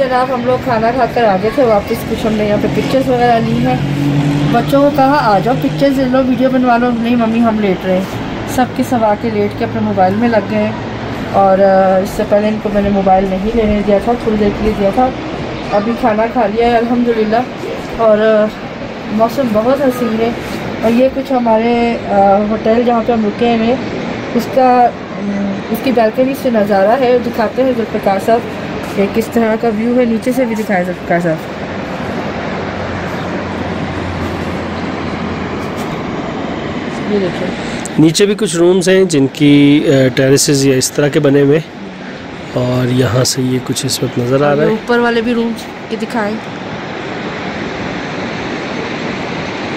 जनाब हम लोग खाना खाकर आ गए थे वापस। कुछ हमने यहाँ पे पिक्चर्स वगैरह ली हैं। बच्चों को कहा आ जाओ पिक्चर्स ले लो, वीडियो बनवा लो। नहीं मम्मी हम लेट रहे हैं। सब के सब आके लेट के अपने मोबाइल में लग गए। और इससे पहले इनको मैंने मोबाइल नहीं लेने दिया था, थोड़ी देर के लिए दिया था। अभी खाना खा लिया है अल्हम्दुलिल्लाह। और मौसम बहुत हसीन है। और ये कुछ हमारे होटल जहाँ पे हम रुके हैं उसकी बालकनी से नज़ारा है। दिखाते हैं जुल्फ़िकार साहब ये किस तरह का व्यू है। नीचे से भी दिखाएं जुल्फ़िकार साहब। ये देखिए नीचे भी कुछ रूम्स हैं जिनकी टेरेसेस या इस तरह के बने हुए। और यहाँ से ये कुछ इस वक्त नज़र आ रहा है। ऊपर वाले भी रूम्स के दिखाएं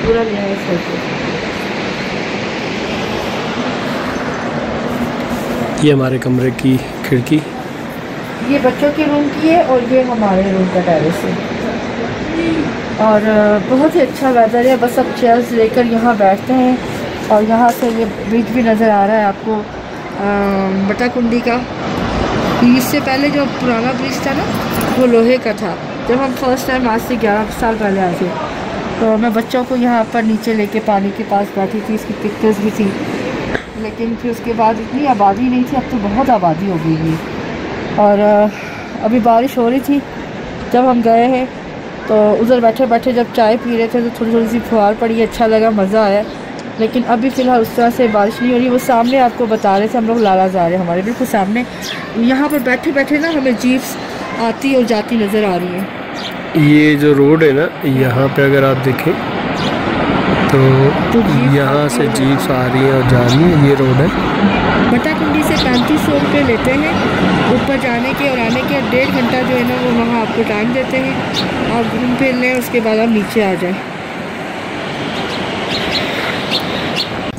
पूरा लिया है। ये हमारे कमरे की खिड़की, ये बच्चों के रूम की है और ये हमारे रूम का टेरेस है। और बहुत ही अच्छा वेदर है। बस अब चेयर्स लेकर यहाँ बैठते हैं। और यहाँ से ये ब्रिज भी नज़र आ रहा है आपको बटाकुंडी का। इससे पहले जो पुराना ब्रिज था ना वो लोहे का था। जब हम फर्स्ट टाइम आज से 11 साल पहले आए थे तो मैं बच्चों को यहाँ पर नीचे लेके पानी के पास बैठी थी। इसकी पिक्चर्स भी थी। लेकिन फिर उसके बाद इतनी आबादी नहीं थी, अब तो बहुत आबादी हो गई है। और अभी बारिश हो रही थी जब हम गए हैं। तो उधर बैठे बैठे जब चाय पी रहे थे तो थोड़ी थोड़ी सी फुहार पड़ी, अच्छा लगा, मज़ा आया। लेकिन अभी फ़िलहाल उस तरह से बारिश नहीं हो रही। वो सामने आपको बता रहे थे हम लोग लाला जा रहे हैं, हमारे बिल्कुल सामने। यहाँ पर बैठे बैठे ना हमें जीप्स आती और जाती नज़र आ रही है। ये जो रोड है ना, यहाँ पे अगर आप देखें तो यहाँ से जीप्स आ रही है और जा रही है। ये रोड है। बटाकुंडी से 3500 रुपये लेते हैं ऊपर जाने के और आने के। 1.5 घंटा जो है ना वो वहाँ आपको टाइम देते हैं। आप घूम फिर लें, उसके बाद आप नीचे आ जाएं।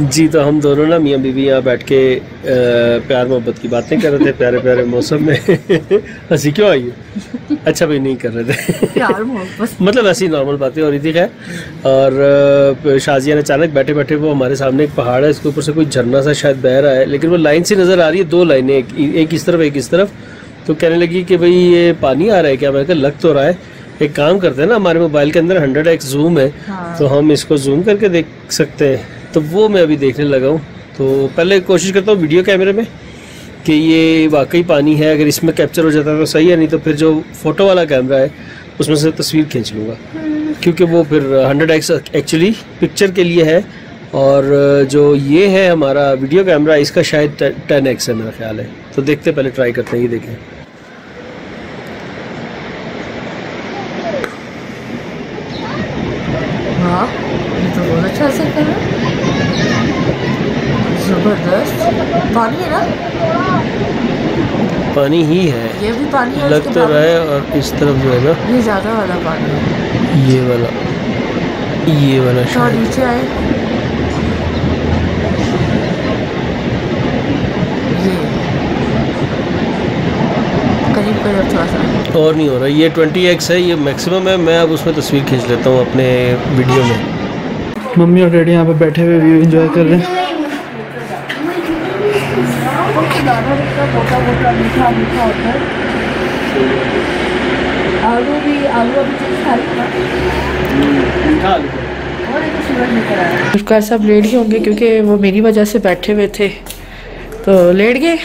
जी तो हम दोनों ना मियाँ बीवी यहाँ बैठ के प्यार मोहब्बत की बातें कर रहे थे प्यारे प्यारे मौसम में। हंसी क्यों आई है? अच्छा भाई नहीं कर रहे थे प्यार मोहब्बत मतलब ऐसी नॉर्मल बातें हो रही थी। खैर, और शाजिया ने अचानक बैठे बैठे वो हमारे सामने एक पहाड़ है, इसके ऊपर से कोई झरना सा शायद बह रहा है, लेकिन वो लाइन से नज़र आ रही है। 2 लाइनें, एक इस तरफ एक इस तरफ। तो कहने लगी कि भाई ये पानी आ रहा है क्या? मैंने कहा लग तो रहा है। एक काम करते हैं ना, हमारे मोबाइल के अंदर 100x जूम है। हाँ। तो हम इसको जूम करके देख सकते हैं। तो वो मैं अभी देखने लगा हूँ। तो पहले कोशिश करता हूँ वीडियो कैमरे में कि ये वाकई पानी है। अगर इसमें कैप्चर हो जाता है तो सही है, नहीं तो फिर जो फ़ोटो वाला कैमरा है उसमें से तस्वीर खींच लूँगा, क्योंकि वो फिर 100x एक्चुअली पिक्चर के लिए है। और जो ये है हमारा वीडियो कैमरा, इसका शायद 10x है मेरा ख्याल है। तो देखते पहले ट्राई करते हैं। ये देखें, हाँ ये तो बहुत अच्छा असर कर रहा है। ज़बरदस्त पानी है ना, पानी ही है, ये भी पानी है, लग तो रहा है। और इस तरफ जो है ना ये ज़्यादा वाला पानी है, ये वाला शायद नीचे आए। ये करीब करीब थोड़ा सा और नहीं हो रहा। ये 20x है, ये मैक्सिमम है। मैं अब उसमें तस्वीर खींच लेता हूँ अपने वीडियो में। मम्मी और डैडी यहाँ पे बैठे हुए व्यू एंजॉय कर रहे हैं। मीठा मीठा होता है। आलू अभी खाई सब लेट गए होंगे क्योंकि वो मेरी वजह से बैठे हुए थे तो लेट गए।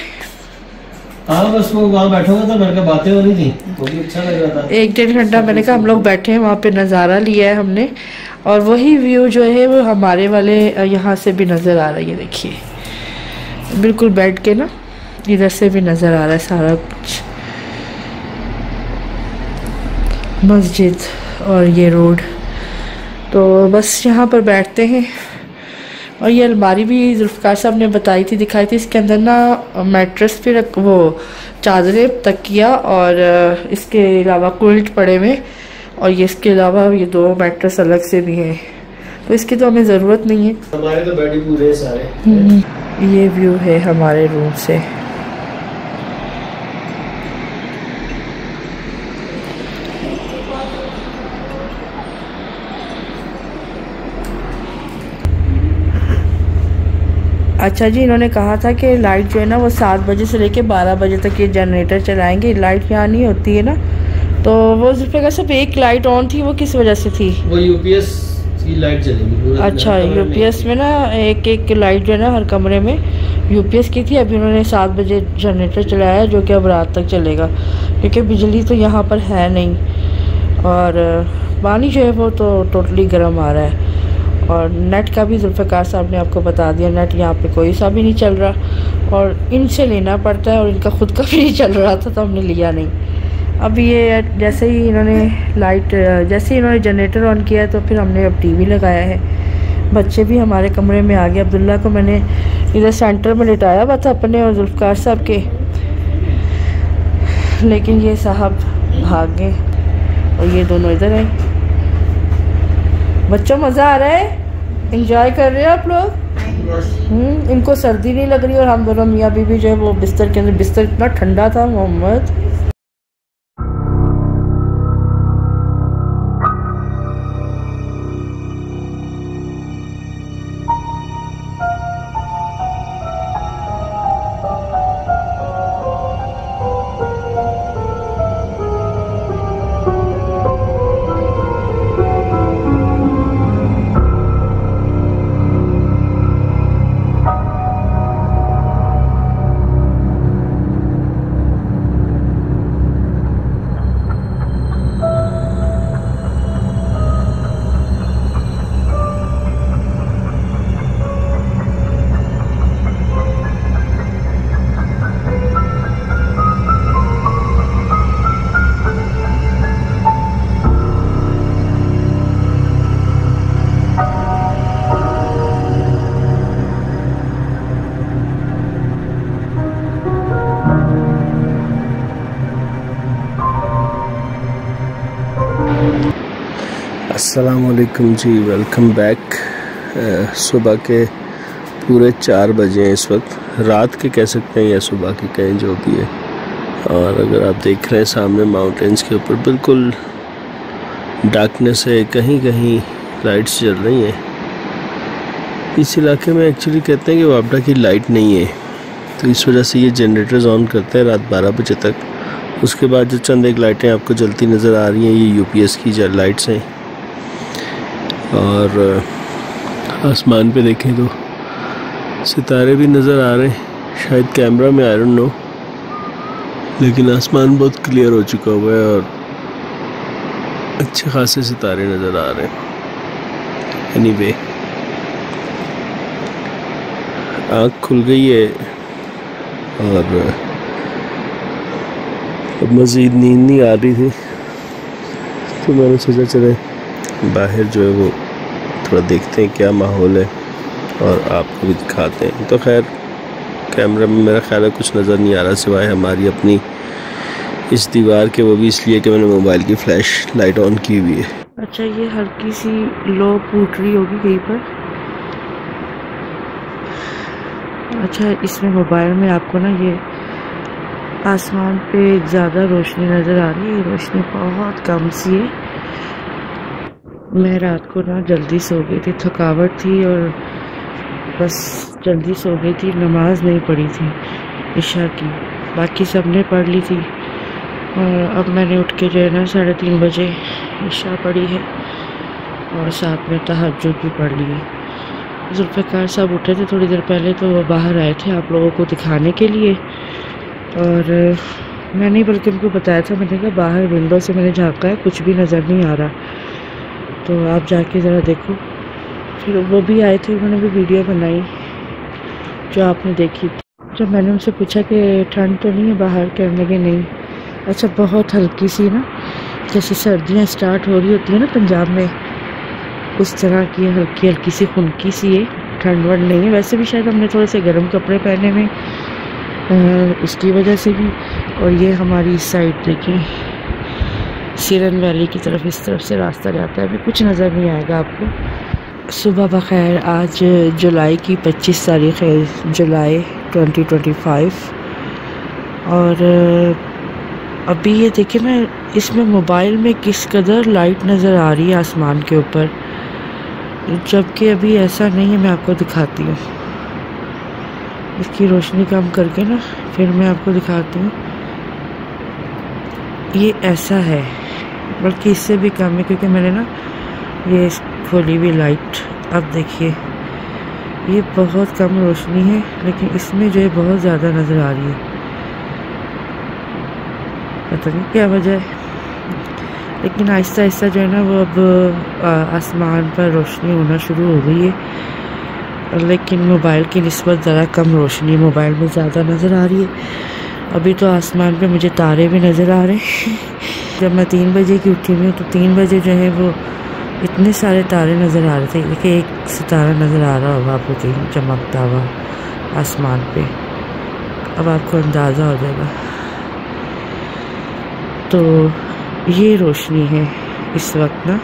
हाँ बस वो वहाँ बैठा हुआ था, मेरे को बातें हो रही थी, वो भी अच्छा लग रहा था। 1-1.5 घंटा मैंने कहा हम लोग बैठे हैं वहाँ पे, नज़ारा लिया है हमने। और वही व्यू जो है वो हमारे वाले यहाँ से भी नज़र आ रही है। देखिए बिल्कुल बैठ के ना इधर से भी नज़र आ रहा है सारा कुछ, मस्जिद और ये रोड। तो बस यहाँ पर बैठते हैं। और ये अलमारी भी जुल्फ़िकार साहब ने बताई थी, दिखाई थी। इसके अंदर ना मैट्रेस पे वो चादरें, तकिया और इसके अलावा क्विल्ट पड़े हुए। और ये इसके अलावा ये 2 मैट्रेस अलग से भी हैं, तो इसकी तो हमें ज़रूरत नहीं है। हमारे तो बेड ही पूरे हैं सारे। ये व्यू है हमारे रूम से। अच्छा जी, इन्होंने कहा था कि लाइट जो है ना वो 7 बजे से लेके 12 बजे तक ये जनरेटर चलाएंगे। लाइट यहाँ नहीं होती है ना, तो वो जुल्फ़िकार साहब एक लाइट ऑन थी, वो किस वजह से थी? वो यूपीएस की लाइट जलेगी। अच्छा, यूपीएस में ना एक लाइट जो है ना हर कमरे में यूपीएस की थी। अभी उन्होंने 7 बजे जनरेटर चलाया जो कि अब रात तक चलेगा, क्योंकि बिजली तो यहाँ पर है नहीं और पानी जो है वो तो टोटली गर्म आ रहा है। और नेट का भी जुल्फ़िकार साहब ने आपको बता दिया, नेट यहाँ पे कोई सा भी नहीं चल रहा और इनसे लेना पड़ता है और इनका खुद का भी नहीं चल रहा था तो हमने लिया नहीं। अब ये जैसे ही इन्होंने जनरेटर ऑन किया तो फिर हमने अब टीवी लगाया है। बच्चे भी हमारे कमरे में आ गए। अब्दुल्ला को मैंने इधर सेंटर में लिटाया हुआ था अपने और जुल्फ़िकार साहब के, लेकिन ये साहब भाग गए और ये दोनों इधर आए। बच्चों मज़ा आ रहा है, एंजॉय कर रहे हो आप लोग? इनको सर्दी नहीं लग रही और हम दोनों मियाँ बीवी जो है वो बिस्तर के अंदर, बिस्तर इतना ठंडा था मोहम्मद। अस्सलामुअलैकुम जी, वेलकम बैक। सुबह के पूरे 4 बजे हैं इस वक्त, रात के कह सकते हैं या सुबह के कहें, जो भी है। और अगर आप देख रहे हैं सामने माउंटेन्स के ऊपर बिल्कुल डार्कनेस है, कहीं कहीं लाइट्स जल रही हैं। इस इलाके में एक्चुअली कहते हैं कि वापडा की लाइट नहीं है, तो इस वजह से ये जनरेटर्स ऑन करते हैं रात 12 बजे तक। उसके बाद जो चंद एक लाइटें आपको जलती नज़र आ रही हैं, ये यूपीएस की लाइट्स हैं। और आसमान पे देखें तो सितारे भी नज़र आ रहे हैं, शायद कैमरा में आई डोंट नो, लेकिन आसमान बहुत क्लियर हो चुका हुआ है और अच्छे खासे सितारे नज़र आ रहे हैं। एनीवे, आँख खुल गई है और अब मज़ीद नींद नहीं आ रही थी, तो मैंने सोचा चले बाहर जो है वो थोड़ा देखते हैं क्या माहौल है और आपको भी दिखाते हैं। तो खैर कैमरा में मेरा ख्याल है कुछ नज़र नहीं आ रहा सिवाय हमारी अपनी इस दीवार के, वो भी इसलिए कि मैंने मोबाइल की फ्लैश लाइट ऑन की हुई है। अच्छा, ये हल्की सी लो फूट रही होगी कहीं पर। अच्छा, इसमें मोबाइल में आपको ना ये आसमान पे ज़्यादा रोशनी नज़र आ रही है, रोशनी बहुत कम सी है। मैं रात को ना जल्दी सो गई थी, थकावट थी और बस जल्दी सो गई थी, नमाज नहीं पढ़ी थी इशा की, बाकी सब ने पढ़ ली थी। और अब मैंने उठ के जो है ना 3:30 बजे इशा पढ़ी है और साथ में तहज्जुद भी पढ़ ली है। जुल्फ़िकार साहब उठे थे थोड़ी देर पहले, तो वो बाहर आए थे आप लोगों को दिखाने के लिए, और मैंने बल्कि उनको बताया था, मैंने कहा बाहर विंडो से मैंने झाँका है, कुछ भी नज़र नहीं आ रहा, तो आप जाके ज़रा देखो। फिर वो भी आए थे, उन्होंने भी वीडियो बनाई जो आपने देखी। जब मैंने उनसे पूछा कि ठंड तो नहीं है बाहर, कहने लगे नहीं। अच्छा, बहुत हल्की सी ना, जैसे सर्दियाँ स्टार्ट हो रही होती है ना पंजाब में, उस तरह की हल्की हल्की सी खुनकी सी है, ठंड वंड नहीं है। वैसे भी शायद हमने थोड़े से गर्म कपड़े पहने में, उसकी वजह से भी। और ये हमारी इस साइड देखें, सिरन वैली की तरफ, इस तरफ से रास्ता जाता है, अभी कुछ नज़र नहीं आएगा आपको। सुबह बखैर, आज जुलाई की 25 तारीख़ है, जुलाई 2025। और अभी ये देखिए ना, इसमें मोबाइल में किस कदर लाइट नज़र आ रही है आसमान के ऊपर, जबकि अभी ऐसा नहीं है। मैं आपको दिखाती हूँ, इसकी रोशनी कम करके ना फिर मैं आपको दिखाती हूँ। ये ऐसा है, बल्कि इससे भी कम है, क्योंकि मैंने ना ये खोली हुई लाइट। अब देखिए ये बहुत कम रोशनी है, लेकिन इसमें जो है बहुत ज़्यादा नज़र आ रही है। पता नहीं क्या वजह है, लेकिन आहिस्ता आहिस्ता जो है ना वो अब आसमान पर रोशनी होना शुरू हो गई है। लेकिन मोबाइल की निस्बत ज़रा कम रोशनी मोबाइल में ज़्यादा नज़र आ रही है। अभी तो आसमान पे मुझे तारे भी नज़र आ रहे हैं। जब मैं 3 बजे की उठी हुई हूँ तो 3 बजे जो है वो इतने सारे तारे नज़र आ रहे थे। देखिए एक सितारा नज़र आ रहा होगा आपको कहीं चमकता हुआ आसमान पे, अब आपको अंदाज़ा हो जाएगा। तो ये रोशनी है इस वक्त ना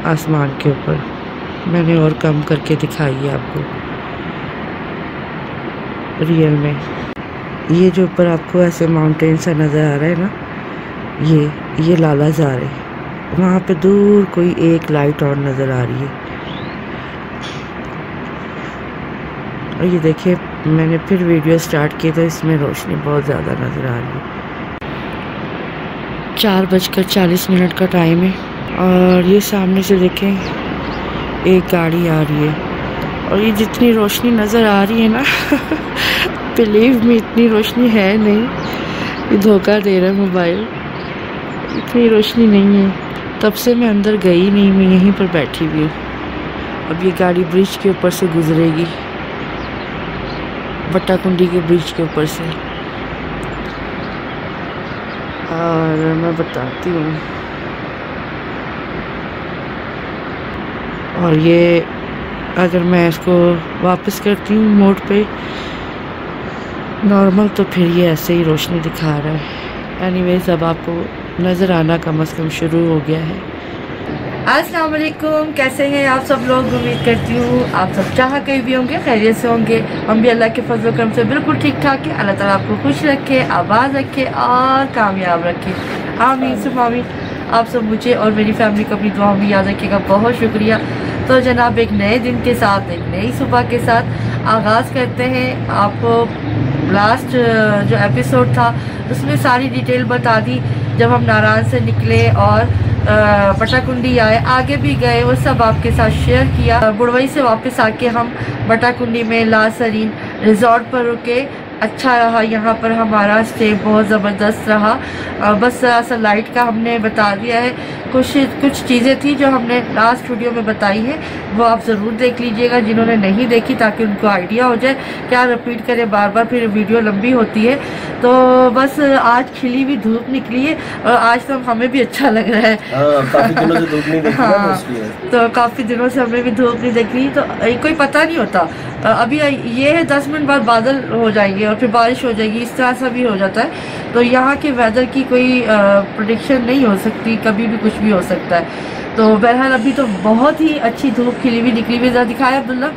आसमान के ऊपर। मैंने और कम करके दिखाई है आपको रियल में। ये जो ऊपर आपको ऐसे माउंटेन सा नज़र आ रहा है ना, ये लालाजार है। वहाँ पे दूर कोई एक लाइट और नज़र आ रही है। और ये देखिए मैंने फिर वीडियो स्टार्ट की तो इसमें रोशनी बहुत ज़्यादा नज़र आ रही है। 4:40 का टाइम है और ये सामने से देखें एक गाड़ी आ रही है। और ये जितनी रोशनी नज़र आ रही है ना बिलीव में इतनी रोशनी है नहीं, ये धोखा दे रहा है मोबाइल। इतनी रोशनी नहीं है। तब से मैं अंदर गई नहीं, मैं यहीं पर बैठी हुई हूँ। अब ये गाड़ी ब्रिज के ऊपर से गुजरेगी, बट्टाकुंडी के ब्रिज के ऊपर से। और मैं बताती हूँ, और ये अगर मैं इसको वापस करती हूँ मोड पे नॉर्मल, तो फिर ये ऐसे ही रोशनी दिखा रहा है। एनीवेज अब आपको नज़र आना कम से कम शुरू हो गया है। अस्सलाम वालेकुम, कैसे हैं आप सब लोग? उम्मीद करती हूँ आप सब जहाँ कहीं भी होंगे खैरियत से होंगे। हम भी अल्लाह के फजल करम से बिल्कुल ठीक ठाक है। अल्लाह ताला आपको खुश रखे, आबाद रखे और कामयाब रखे। आमीन सुम्मा आमीन। आप सब मुझे और मेरी फैमिली को अपनी दुआ में याद रखिएगा। बहुत शुक्रिया। तो जनाब एक नए दिन के साथ, एक नई सुबह के साथ आगाज़ करते हैं। आपको लास्ट जो एपिसोड था उसमें सारी डिटेल बता दी, जब हम नारायण से निकले और बट्टाकुंडी आए, आगे भी गए, वो सब आपके साथ शेयर किया। बुड़वई से वापस आके हम बट्टाकुंडी में लासरीन रिजॉर्ट पर रुके। अच्छा रहा यहाँ पर हमारा स्टे, बहुत ज़बरदस्त रहा। बस सा लाइट का हमने बता दिया है। कुछ चीज़ें थी जो हमने लास्ट वीडियो में बताई है, वो आप ज़रूर देख लीजिएगा जिन्होंने नहीं देखी, ताकि उनको आइडिया हो जाए। क्या रिपीट करें बार बार, फिर वीडियो लंबी होती है। तो बस आज खिली हुई धूप निकली है और आज तो हमें भी अच्छा लग रहा है। काफी दिनों से धूप नहीं देखी। हाँ, तो काफ़ी दिनों से हमें भी धूप नहीं देखी, तो कोई पता नहीं होता। अभी ये है 10 मिनट बाद बादल हो जाएंगे और फिर बारिश हो जाएगी, इस तरह सा भी हो जाता है। तो यहाँ के वेदर की कोई प्रेडिक्शन नहीं हो सकती, कभी भी कुछ भी हो सकता है। तो बहरहाल अभी तो बहुत ही अच्छी धूप खिली हुई निकली हुई। ज़रा दिखाया अब्दुल्ला,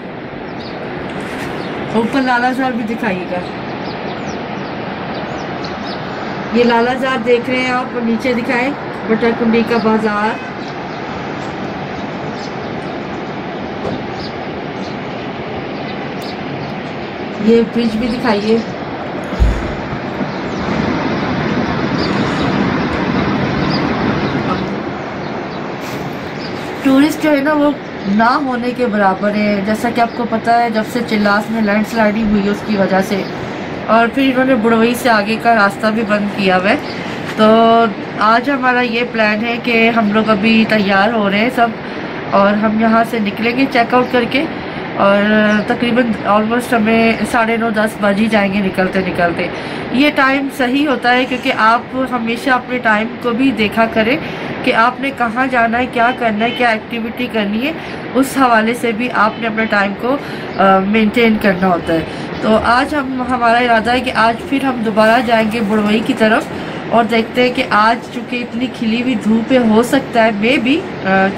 ऊपर लालाजार भी दिखाइएगा। ये लालाजार देख रहे हैं आप, और नीचे दिखाएं बट्टाकुंडी का बाजार। ये ब्रिज भी दिखाइए। टूरिस्ट जो है ना वो ना होने के बराबर है। जैसा कि आपको पता है, जब से चिल्लास में लैंडस्लाइडिंग हुई है उसकी वजह से, और फिर इन्होंने बुड़वई से आगे का रास्ता भी बंद किया हुआ है। तो आज हमारा ये प्लान है कि हम लोग अभी तैयार हो रहे हैं सब, और हम यहाँ से निकलेंगे चेकआउट करके, और तकरीबन ऑलमोस्ट हमें 9:30-10 बज ही जाएंगे निकलते निकलते। ये टाइम सही होता है क्योंकि आप हमेशा अपने टाइम को भी देखा करें कि आपने कहाँ जाना है, क्या करना है, क्या एक्टिविटी करनी है। उस हवाले से भी आपने अपने टाइम को मेंटेन करना होता है। तो आज हमारा इरादा है कि आज फिर हम दोबारा जाएंगे बुड़वई की तरफ, और देखते हैं कि आज चूँकि इतनी खिली हुई धूप है, हो सकता है मे भी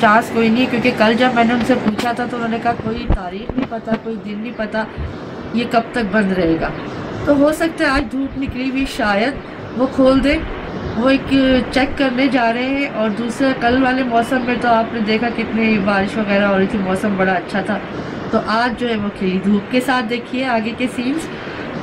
चांस कोई नहीं है, क्योंकि कल जब मैंने उनसे पूछा था तो उन्होंने कहा कोई तारीख नहीं पता, कोई दिन नहीं पता, ये कब तक बंद रहेगा। तो हो सकता है आज धूप निकली हुई शायद वो खोल दे। वो एक चेक करने जा रहे हैं। और दूसरा, कल वाले मौसम में तो आपने देखा कितनी बारिश वगैरह हो रही थी, मौसम बड़ा अच्छा था। तो आज जो है वो खिली धूप के साथ देखिए आगे के सीन्स।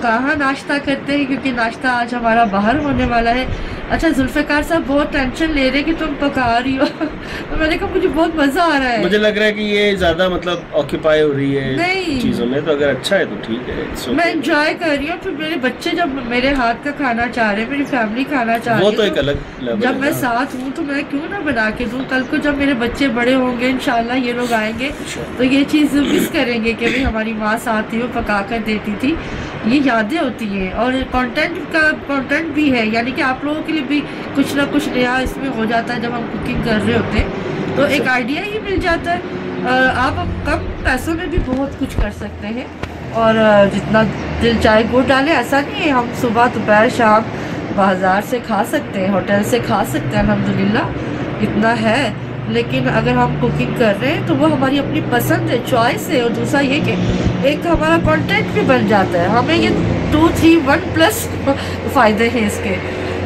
कहाँ नाश्ता करते हैं, क्योंकि नाश्ता आज हमारा बाहर होने वाला है। अच्छा जुल्फ़िकार साहब बहुत टेंशन ले रहे कि तुम पका रही हो तो मैंने कहा मुझे बहुत मज़ा आ रहा है। मुझे लग रहा है कि ये ज़्यादा मतलब ऑक्यूपाई हो रही है नहीं चीज़ों में, तो अगर अच्छा है तो ठीक है, मैं एंजॉय कर रही हूँ। फिर मेरे बच्चे जब मेरे हाथ का खाना चाह रहे हैं, मेरी फैमिली खाना चाह रही है, वो तो एक अलग लेवल जब मैं साथ हूँ तो मैं क्यों ना बना के दूँ। कल को जब मेरे बच्चे बड़े होंगे इंशाल्लाह ये लोग आएंगे तो ये चीज़ मिस करेंगे कि भाई हमारी माँ साथ थी, वो पका कर देती थी। ये यादें होती हैं और कंटेंट भी है, यानी कि आप लोगों के लिए भी कुछ ना कुछ नया इसमें हो जाता है जब हम कुकिंग कर रहे होते हैं, तो एक आइडिया ही मिल जाता है। आप कम पैसों में भी बहुत कुछ कर सकते हैं और जितना दिल चाहे गुड़ डालें, ऐसा नहीं है। हम सुबह दोपहर शाम बाज़ार से खा सकते हैं, होटल से खा सकते हैं, अल्हम्दुलिल्लाह इतना है। लेकिन अगर हम कुकिंग कर रहे हैं तो वो हमारी अपनी पसंद है, चॉइस है। और दूसरा ये कि एक हमारा कंटेंट भी बन जाता है, हमें ये 2, 3, 1+ फ़ायदे हैं इसके।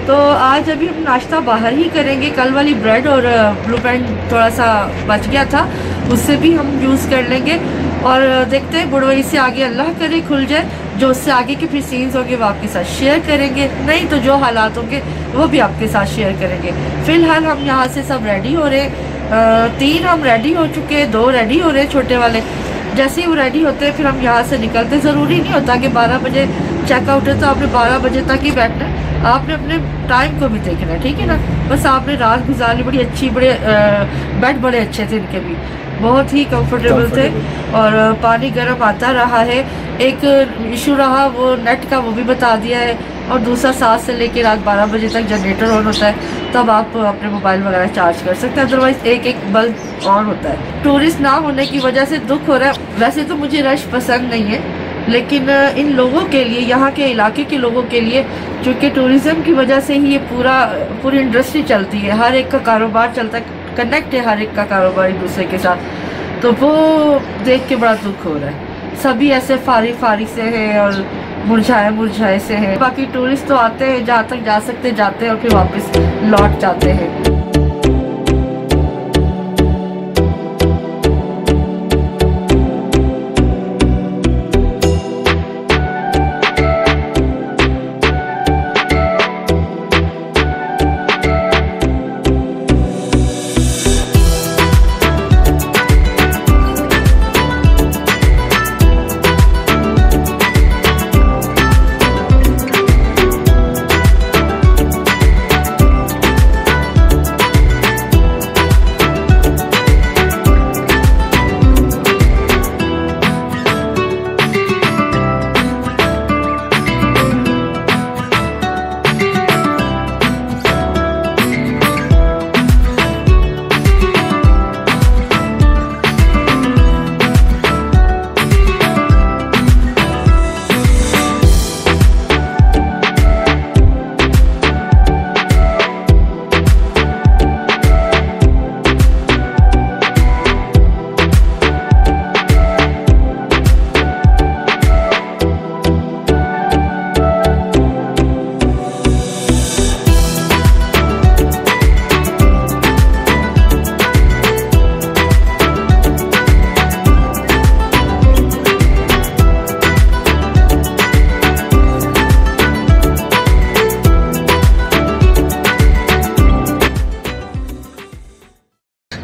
तो आज अभी हम नाश्ता बाहर ही करेंगे। कल वाली ब्रेड और ब्लू पैंट थोड़ा सा बच गया था, उससे भी हम यूज़ कर लेंगे। और देखते हैं बुढ़वई से आगे अल्लाह करे खुल जाए, जो उससे आगे के फिर सीन्स होंगे वो आपके साथ शेयर करेंगे, नहीं तो जो हालात होंगे वो भी आपके साथ शेयर करेंगे। फ़िलहाल हम यहाँ से सब रेडी हो रहे हैं, 3 हम रेडी हो चुके हैं, 2 रेडी हो रहे हैं छोटे वाले। जैसे ही वो रेडी होते हैं फिर हम यहाँ से निकलते। ज़रूरी नहीं होता कि 12 बजे चेकआउट है तो आपने 12 बजे तक ही बैठना है, आपने अपने टाइम को भी देखना है, ठीक है ना। बस आपने रात गुजारी, बड़ी अच्छी, बड़े बेड बड़े अच्छे थे इनके भी, बहुत ही कंफर्टेबल थे और पानी गर्म आता रहा है। एक इशू रहा वो नेट का, वो भी बता दिया है। और दूसरा 7 से लेकर रात 12 बजे तक जनरेटर ऑन होता है, तब आप अपने मोबाइल वगैरह चार्ज कर सकते हैं, अदरवाइज एक बल्ब ऑन होता है। टूरिस्ट ना होने की वजह से दुख हो रहा है। वैसे तो मुझे रश पसंद नहीं है, लेकिन इन लोगों के लिए, यहाँ के इलाके के लोगों के लिए, क्योंकि टूरिज़्म की वजह से ही ये पूरी इंडस्ट्री चलती है, हर एक का कारोबार चलता है, कनेक्ट है हर एक का कारोबार एक दूसरे के साथ, तो वो देख के बड़ा दुख हो रहा है। सभी ऐसे फारी से हैं और मुरझाए से हैं। बाकी टूरिस्ट तो आते हैं, जहाँ तक जा सकते जाते हैं और फिर वापस लौट जाते हैं।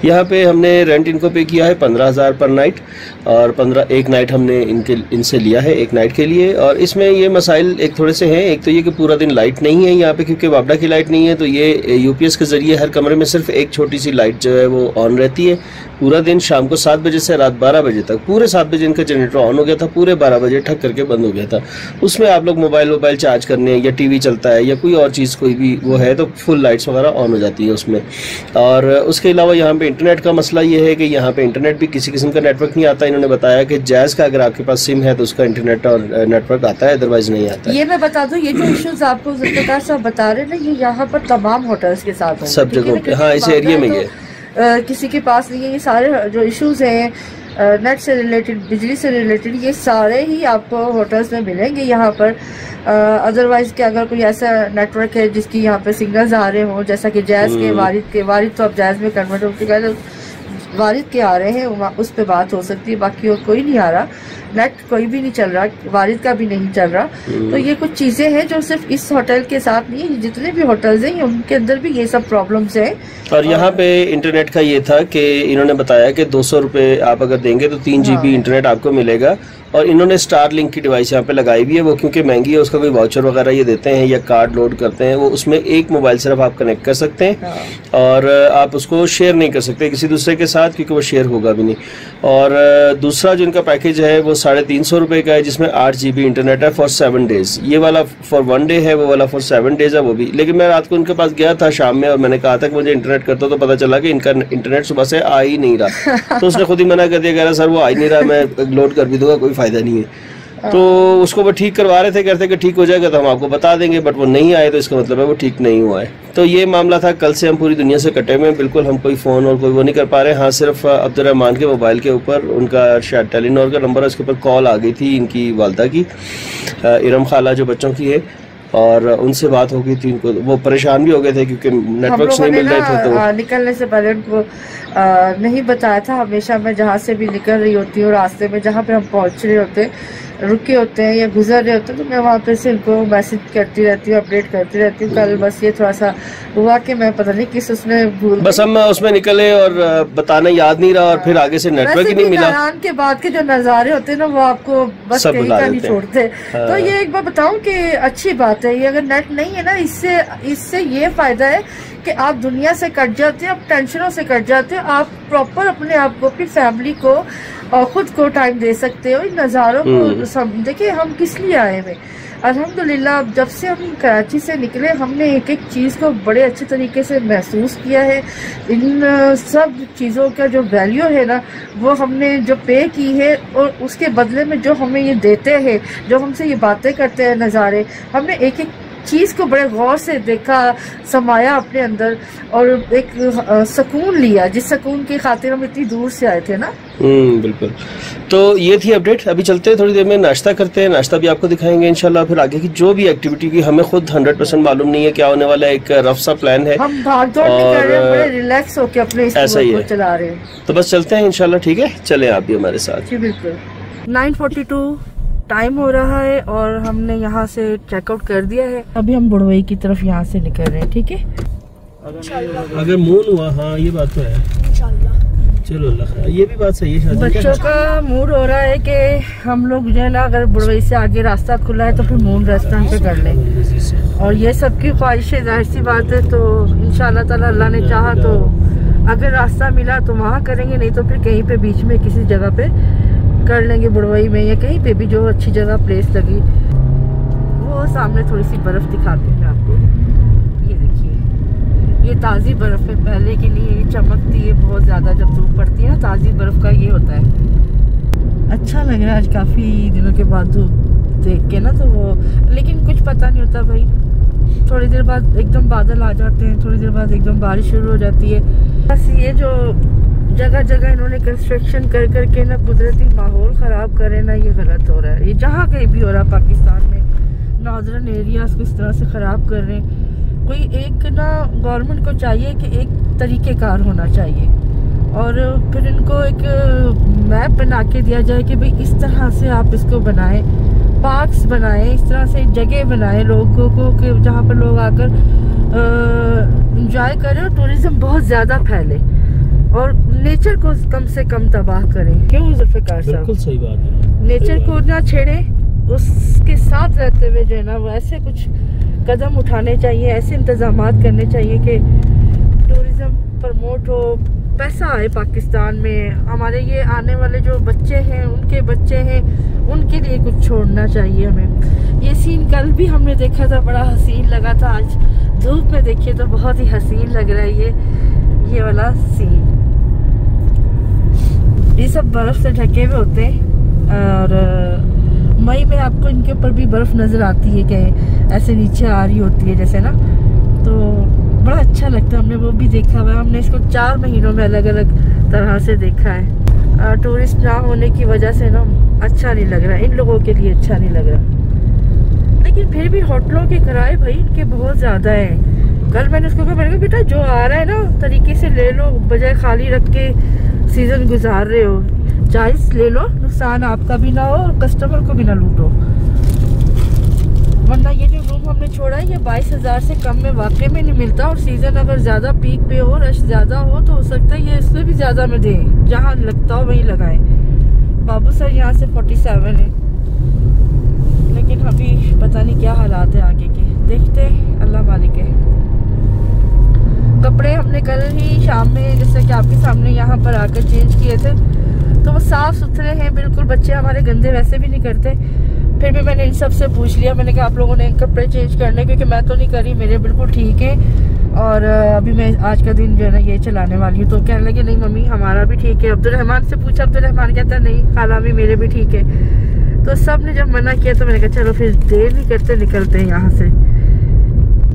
यहाँ पे हमने रेंट इनको पे किया है 15,000 पर नाइट, और एक नाइट हमने इनसे लिया है एक नाइट के लिए। और इसमें ये मसाइल एक थोड़े से हैं। एक तो ये कि पूरा दिन लाइट नहीं है यहाँ पे, क्योंकि वापडा की लाइट नहीं है, तो ये यूपीएस के ज़रिए हर कमरे में सिर्फ एक छोटी सी लाइट जो है वो ऑन रहती है पूरा दिन। शाम को 7 बजे से रात 12 बजे तक, पूरे 7 बजे इनका जनरेटर ऑन हो गया था, पूरे 12 बजे ठक करके बंद हो गया था। उसमें आप लोग मोबाइल चार्ज करने या टीवी चलता है या कोई और चीज़ कोई भी वो है तो फुल लाइट्स वगैरह ऑन हो जाती है उसमें। और उसके अलावा यहाँ पे इंटरनेट का मसला ये है कि यहाँ पे इंटरनेट भी किसी किस्म का नेटवर्क नहीं आता। इन्होंने बताया कि जैज़ का अगर आपके पास सिम है तो उसका इंटरनेट और नेटवर्क आता है, अदरवाइज नहीं आता है। ये मैं बता दूं, ये जो इश्यूज आपको जुल्फ़िकार साहब बता रहे हैं ना, ये यहाँ पर तमाम होटल्स के साथ सब जगहों पे, हाँ इस एरिया में ये किसी के पास नहीं है। ये सारे जो इश्यूज हैं नेट से रिलेटेड, बिजली से रिलेटेड, ये सारे ही आपको होटल्स में मिलेंगे यहाँ पर। अदरवाइज के अगर कोई ऐसा नेटवर्क है जिसकी यहाँ पे सिग्नल्स आ रहे हों, जैसा कि जैज़ के वारिद तो अब जैज़ में कन्वर्ट हो चुका है, वारिद के आ रहे हैं, उस पर बात हो सकती है, बाकी और कोई नहीं आ रहा। नेट कोई भी नहीं चल रहा, वारिद का भी नहीं चल रहा। तो ये कुछ चीजें हैं जो सिर्फ इस होटल के साथ नहीं है, जितने भी होटल्स हैं उनके अंदर भी ये सब प्रॉब्लम्स हैं। और यहाँ पे इंटरनेट का ये था कि इन्होंने बताया कि 200 रुपये आप अगर देंगे तो 3 GB इंटरनेट आपको मिलेगा। और इन्होंने स्टार लिंक की डिवाइस यहाँ पे लगाई भी है, वो क्योंकि महंगी है, उसका कोई वाउचर वगैरह ये देते हैं या कार्ड लोड करते हैं, वो उसमें एक मोबाइल सिर्फ आप कनेक्ट कर सकते हैं और आप उसको शेयर नहीं कर सकते किसी दूसरे के साथ, क्योंकि वो शेयर होगा भी नहीं। और दूसरा जो इनका पैकेज है वो 350 रुपये का है, जिसमें 8 GB इंटरनेट है फॉर 7 डेज। ये वाला फॉर 1 डे है, वो वाला फॉर 7 डेज है वो भी। लेकिन मैं रात को उनके पास गया था शाम में और मैंने कहा था कि मुझे इंटरनेट करता, तो पता चला कि इनका इंटरनेट सुबह से आ ही नहीं रहा। तो उसने खुद ही मना कर दिया, कह रहा सर वो आ ही नहीं रहा, मैं लोड कर भी दूंगा, कोई फायदा नहीं है। तो उसको वो ठीक करवा रहे थे, कहते कि ठीक हो जाएगा तो हम आपको बता देंगे, बट वो नहीं आए, तो इसका मतलब है वो ठीक नहीं हुआ है। तो ये मामला था। कल से हम पूरी दुनिया से कटे हुए हैं, बिल्कुल हम कोई फ़ोन और कोई वो नहीं कर पा रहे। हाँ, सिर्फ अब्दुर्रहमान के मोबाइल के ऊपर उनका शायद टेलीनॉर का नंबर है, उसके ऊपर कॉल आ गई थी इनकी वालदा की, इरम खाला जो बच्चों की है, और उनसे बात हो गई थी। उनको वो परेशान भी हो गए थे क्योंकि नेटवर्क नहीं मिल रहे थे। तो निकलने से पहले उनको नहीं बताया था। हमेशा मैं जहाँ से भी निकल रही होती हूँ, रास्ते में जहाँ पे हम पहुँच रहे होते, रुके होते हैं या गुजर रहे होते हैं, तो मैं वहाँ पे से उनको मैसेज करती रहती हूँ, अपडेट करती रहती हूँ। कल बस ये थोड़ा सा हुआ कि मैं पता नहीं किस उसने भूल, बस हम उसमें निकले और बताना याद नहीं रहा, और फिर आगे से नेटवर्क ही नहीं मिला। के बाद के जो नज़ारे होते हैं ना, वो आपको बस कहीं का नहीं छोड़ते। तो ये एक बार बताऊं कि अच्छी बात है ये, अगर नेट नहीं है ना, इससे ये फायदा है कि आप दुनिया से कट जाते हैं, आप टेंशनों से कट जाते हैं, आप प्रॉपर अपने आप को, अपनी फैमिली को और खुद को टाइम दे सकते हो। इन नज़ारों को सब देखिए, हम किस लिए आए हैं। अल्हम्दुलिल्लाह जब से हम कराची से निकले, हमने एक एक चीज़ को बड़े अच्छे तरीके से महसूस किया है। इन सब चीज़ों का जो वैल्यू है ना, वो हमने जो पे की है, और उसके बदले में जो हमें ये देते हैं, जो हमसे ये बातें करते हैं नज़ारे, हमने एक एक चीज़ को बड़े गौर से देखा, समाया अपने अंदर, और एक सुकून लिया, जिस सुकून की खातिर हम इतनी दूर से आए थे ना। बिल्कुल। तो ये थी अपडेट। अभी चलते हैं, थोड़ी देर में नाश्ता करते हैं, नाश्ता भी आपको दिखाएंगे इंशाल्लाह। फिर आगे की जो भी एक्टिविटी की हमें खुद 100% मालूम नहीं है क्या होने वाला है, एक रफ सा प्लान है, हम भाग दौड़ नहीं कर रहे हैं, बड़े रिलैक्स होकर अपने ऐसा ही है चला रहे हैं। तो बस चलते हैं इंशाल्लाह। ठीक है, चले आप भी हमारे साथ। जी बिल्कुल। 9:42 टाइम हो रहा है और हमने यहाँ से चेकआउट कर दिया है। अभी हम बुड़वई की तरफ यहाँ से निकल रहे हैं। ठीक है, अगर मून हुआ, हाँ ये बात तो है, चलो अल्लाह, ये भी बात सही है। बच्चों का मूड हो रहा है कि हम लोग जो है ना, अगर बुड़वई से आगे रास्ता खुला है तो फिर मून रेस्टोरेंट पे कर लें, और ये सबकी ख्वाहिश है, जाहिर सी बात है। तो इंशाल्लाह ताला अल्लाह ने चाहा तो अगर रास्ता मिला तो वहाँ करेंगे, नहीं तो फिर कहीं पे बीच में किसी जगह पे कर लेंगे, बुड़वई में या कहीं पे भी जो अच्छी जगह प्लेस लगी। वो सामने थोड़ी सी बर्फ़ दिखाती हूँ आपको, ये देखिए, ये ताज़ी बर्फ़ है, पहले के लिए ये चमकती है बहुत ज़्यादा, जब धूप पड़ती है ना, ताज़ी बर्फ़ का ये होता है। अच्छा लग रहा है आज काफ़ी दिनों के बाद धूप देख के ना, तो वो, लेकिन कुछ पता नहीं होता भाई, थोड़ी देर बाद एकदम बादल आ जाते हैं, थोड़ी देर बाद एकदम बारिश शुरू हो जाती है। बस ये जो जगह जगह इन्होंने कंस्ट्रक्शन कर करके ना कुदरती माहौल ख़राब करे ना, ये गलत हो रहा है। ये जहाँ कहीं भी हो रहा है पाकिस्तान में, नॉर्दर्न एरियाज़ को इस तरह से ख़राब कर रहे हैं। कोई एक ना गवर्नमेंट को चाहिए कि एक तरीक़ेकार होना चाहिए, और फिर इनको एक मैप बना के दिया जाए कि भाई इस तरह से आप इसको बनाएं, पार्क्स बनाएं, इस तरह से जगह बनाएं लोगों को कि जहाँ पर लोग आकर इंजॉय करें और टूरिज़्म बहुत ज़्यादा फैले, और नेचर को कम से कम तबाह करें। क्यों जुल्फ़िकार साहब? बिल्कुल सही बात है। नेचर को ना छेड़े, उसके साथ रहते हुए जो है ना, वो ऐसे कुछ कदम उठाने चाहिए, ऐसे इंतजामात करने चाहिए कि टूरिज़्म प्रमोट हो, पैसा आए पाकिस्तान में। हमारे ये आने वाले जो बच्चे हैं, उनके बच्चे हैं, उनके लिए कुछ छोड़ना चाहिए हमें। ये सीन कल भी हमने देखा था, बड़ा हसीन लगा था। आज धूप में देखिए तो बहुत ही हसीन लग रहा है ये वाला सीन। ये सब बर्फ से ढके हुए होते हैं, और मई में आपको इनके ऊपर भी बर्फ नजर आती है कि ऐसे नीचे आ रही होती है जैसे ना, तो बड़ा अच्छा लगता है। हमने वो भी देखा हुआ है, हमने इसको 4 महीनों में अलग अलग तरह से देखा है। टूरिस्ट ना होने की वजह से ना अच्छा नहीं लग रहा, इन लोगों के लिए अच्छा नहीं लग रहा। लेकिन फिर भी होटलों के किराए भाई इनके बहुत ज़्यादा हैं। कल मैंने उसको कहा, मैंने कहा बेटा जो आ रहा है ना तरीके से ले लो, बजाय खाली रख के सीज़न गुजार रहे हो। जायज़ ले लो, नुकसान आपका भी ना हो और कस्टमर को भी ना लूटो। वरना ये जो रूम हमने छोड़ा है ये 22,000 से कम में वाकई में नहीं मिलता। और सीज़न अगर ज़्यादा पीक पे हो, रश ज़्यादा हो, तो हो सकता है ये इससे भी ज़्यादा में दें। जहाँ लगता हो वहीं लगाएं। बाबू सर यहाँ से 47 है, लेकिन अभी पता नहीं क्या हालात है आगे के, देखते हैं, अल्लाह मालिक है। कपड़े हमने कल ही शाम में जैसे कि आपके सामने यहाँ पर आकर चेंज किए थे, तो वो साफ़ सुथरे हैं बिल्कुल। बच्चे हमारे गंदे वैसे भी नहीं करते। फिर भी मैंने इन सब से पूछ लिया, मैंने कहा आप लोगों ने कपड़े चेंज करने, क्योंकि मैं तो नहीं करी, मेरे बिल्कुल ठीक है। और अभी मैं आज का दिन जो है ना ये चलाने वाली हूँ। तो कहने लगे नहीं मम्मी हमारा भी ठीक है। अब्दुलरहमान से पूछा, अब्दुलरहमान कहता है नहीं खाला भी मेरे भी ठीक है। तो सब ने जब मना किया तो मैंने कहा चलो फिर देर नहीं करते, निकलते हैं यहाँ से।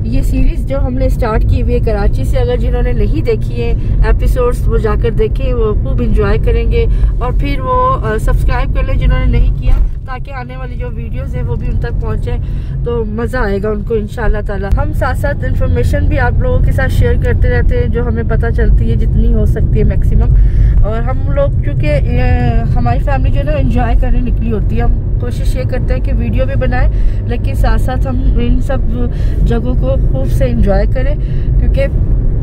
ये सीरीज़ जो हमने स्टार्ट की हुई है कराची से, अगर जिन्होंने नहीं देखी है एपिसोड्स वो जाकर देखें, वो खूब इंजॉय करेंगे। और फिर वो सब्सक्राइब कर लें जिन्होंने नहीं किया, ताकि आने वाली जो वीडियोस है वो भी उन तक पहुंचे, तो मज़ा आएगा उनको इंशाल्लाह ताला। हम साथ साथ इन्फॉर्मेशन भी आप लोगों के साथ शेयर करते रहते हैं, जो हमें पता चलती है जितनी हो सकती है मैक्सिमम। और हम लोग क्योंकि हमारी फैमिली जो है ना एंजॉय करने निकली होती है, हम कोशिश ये करते हैं कि वीडियो भी बनाएं, लेकिन साथ साथ हम इन सब जगहों को खूब से एंजॉय करें, क्योंकि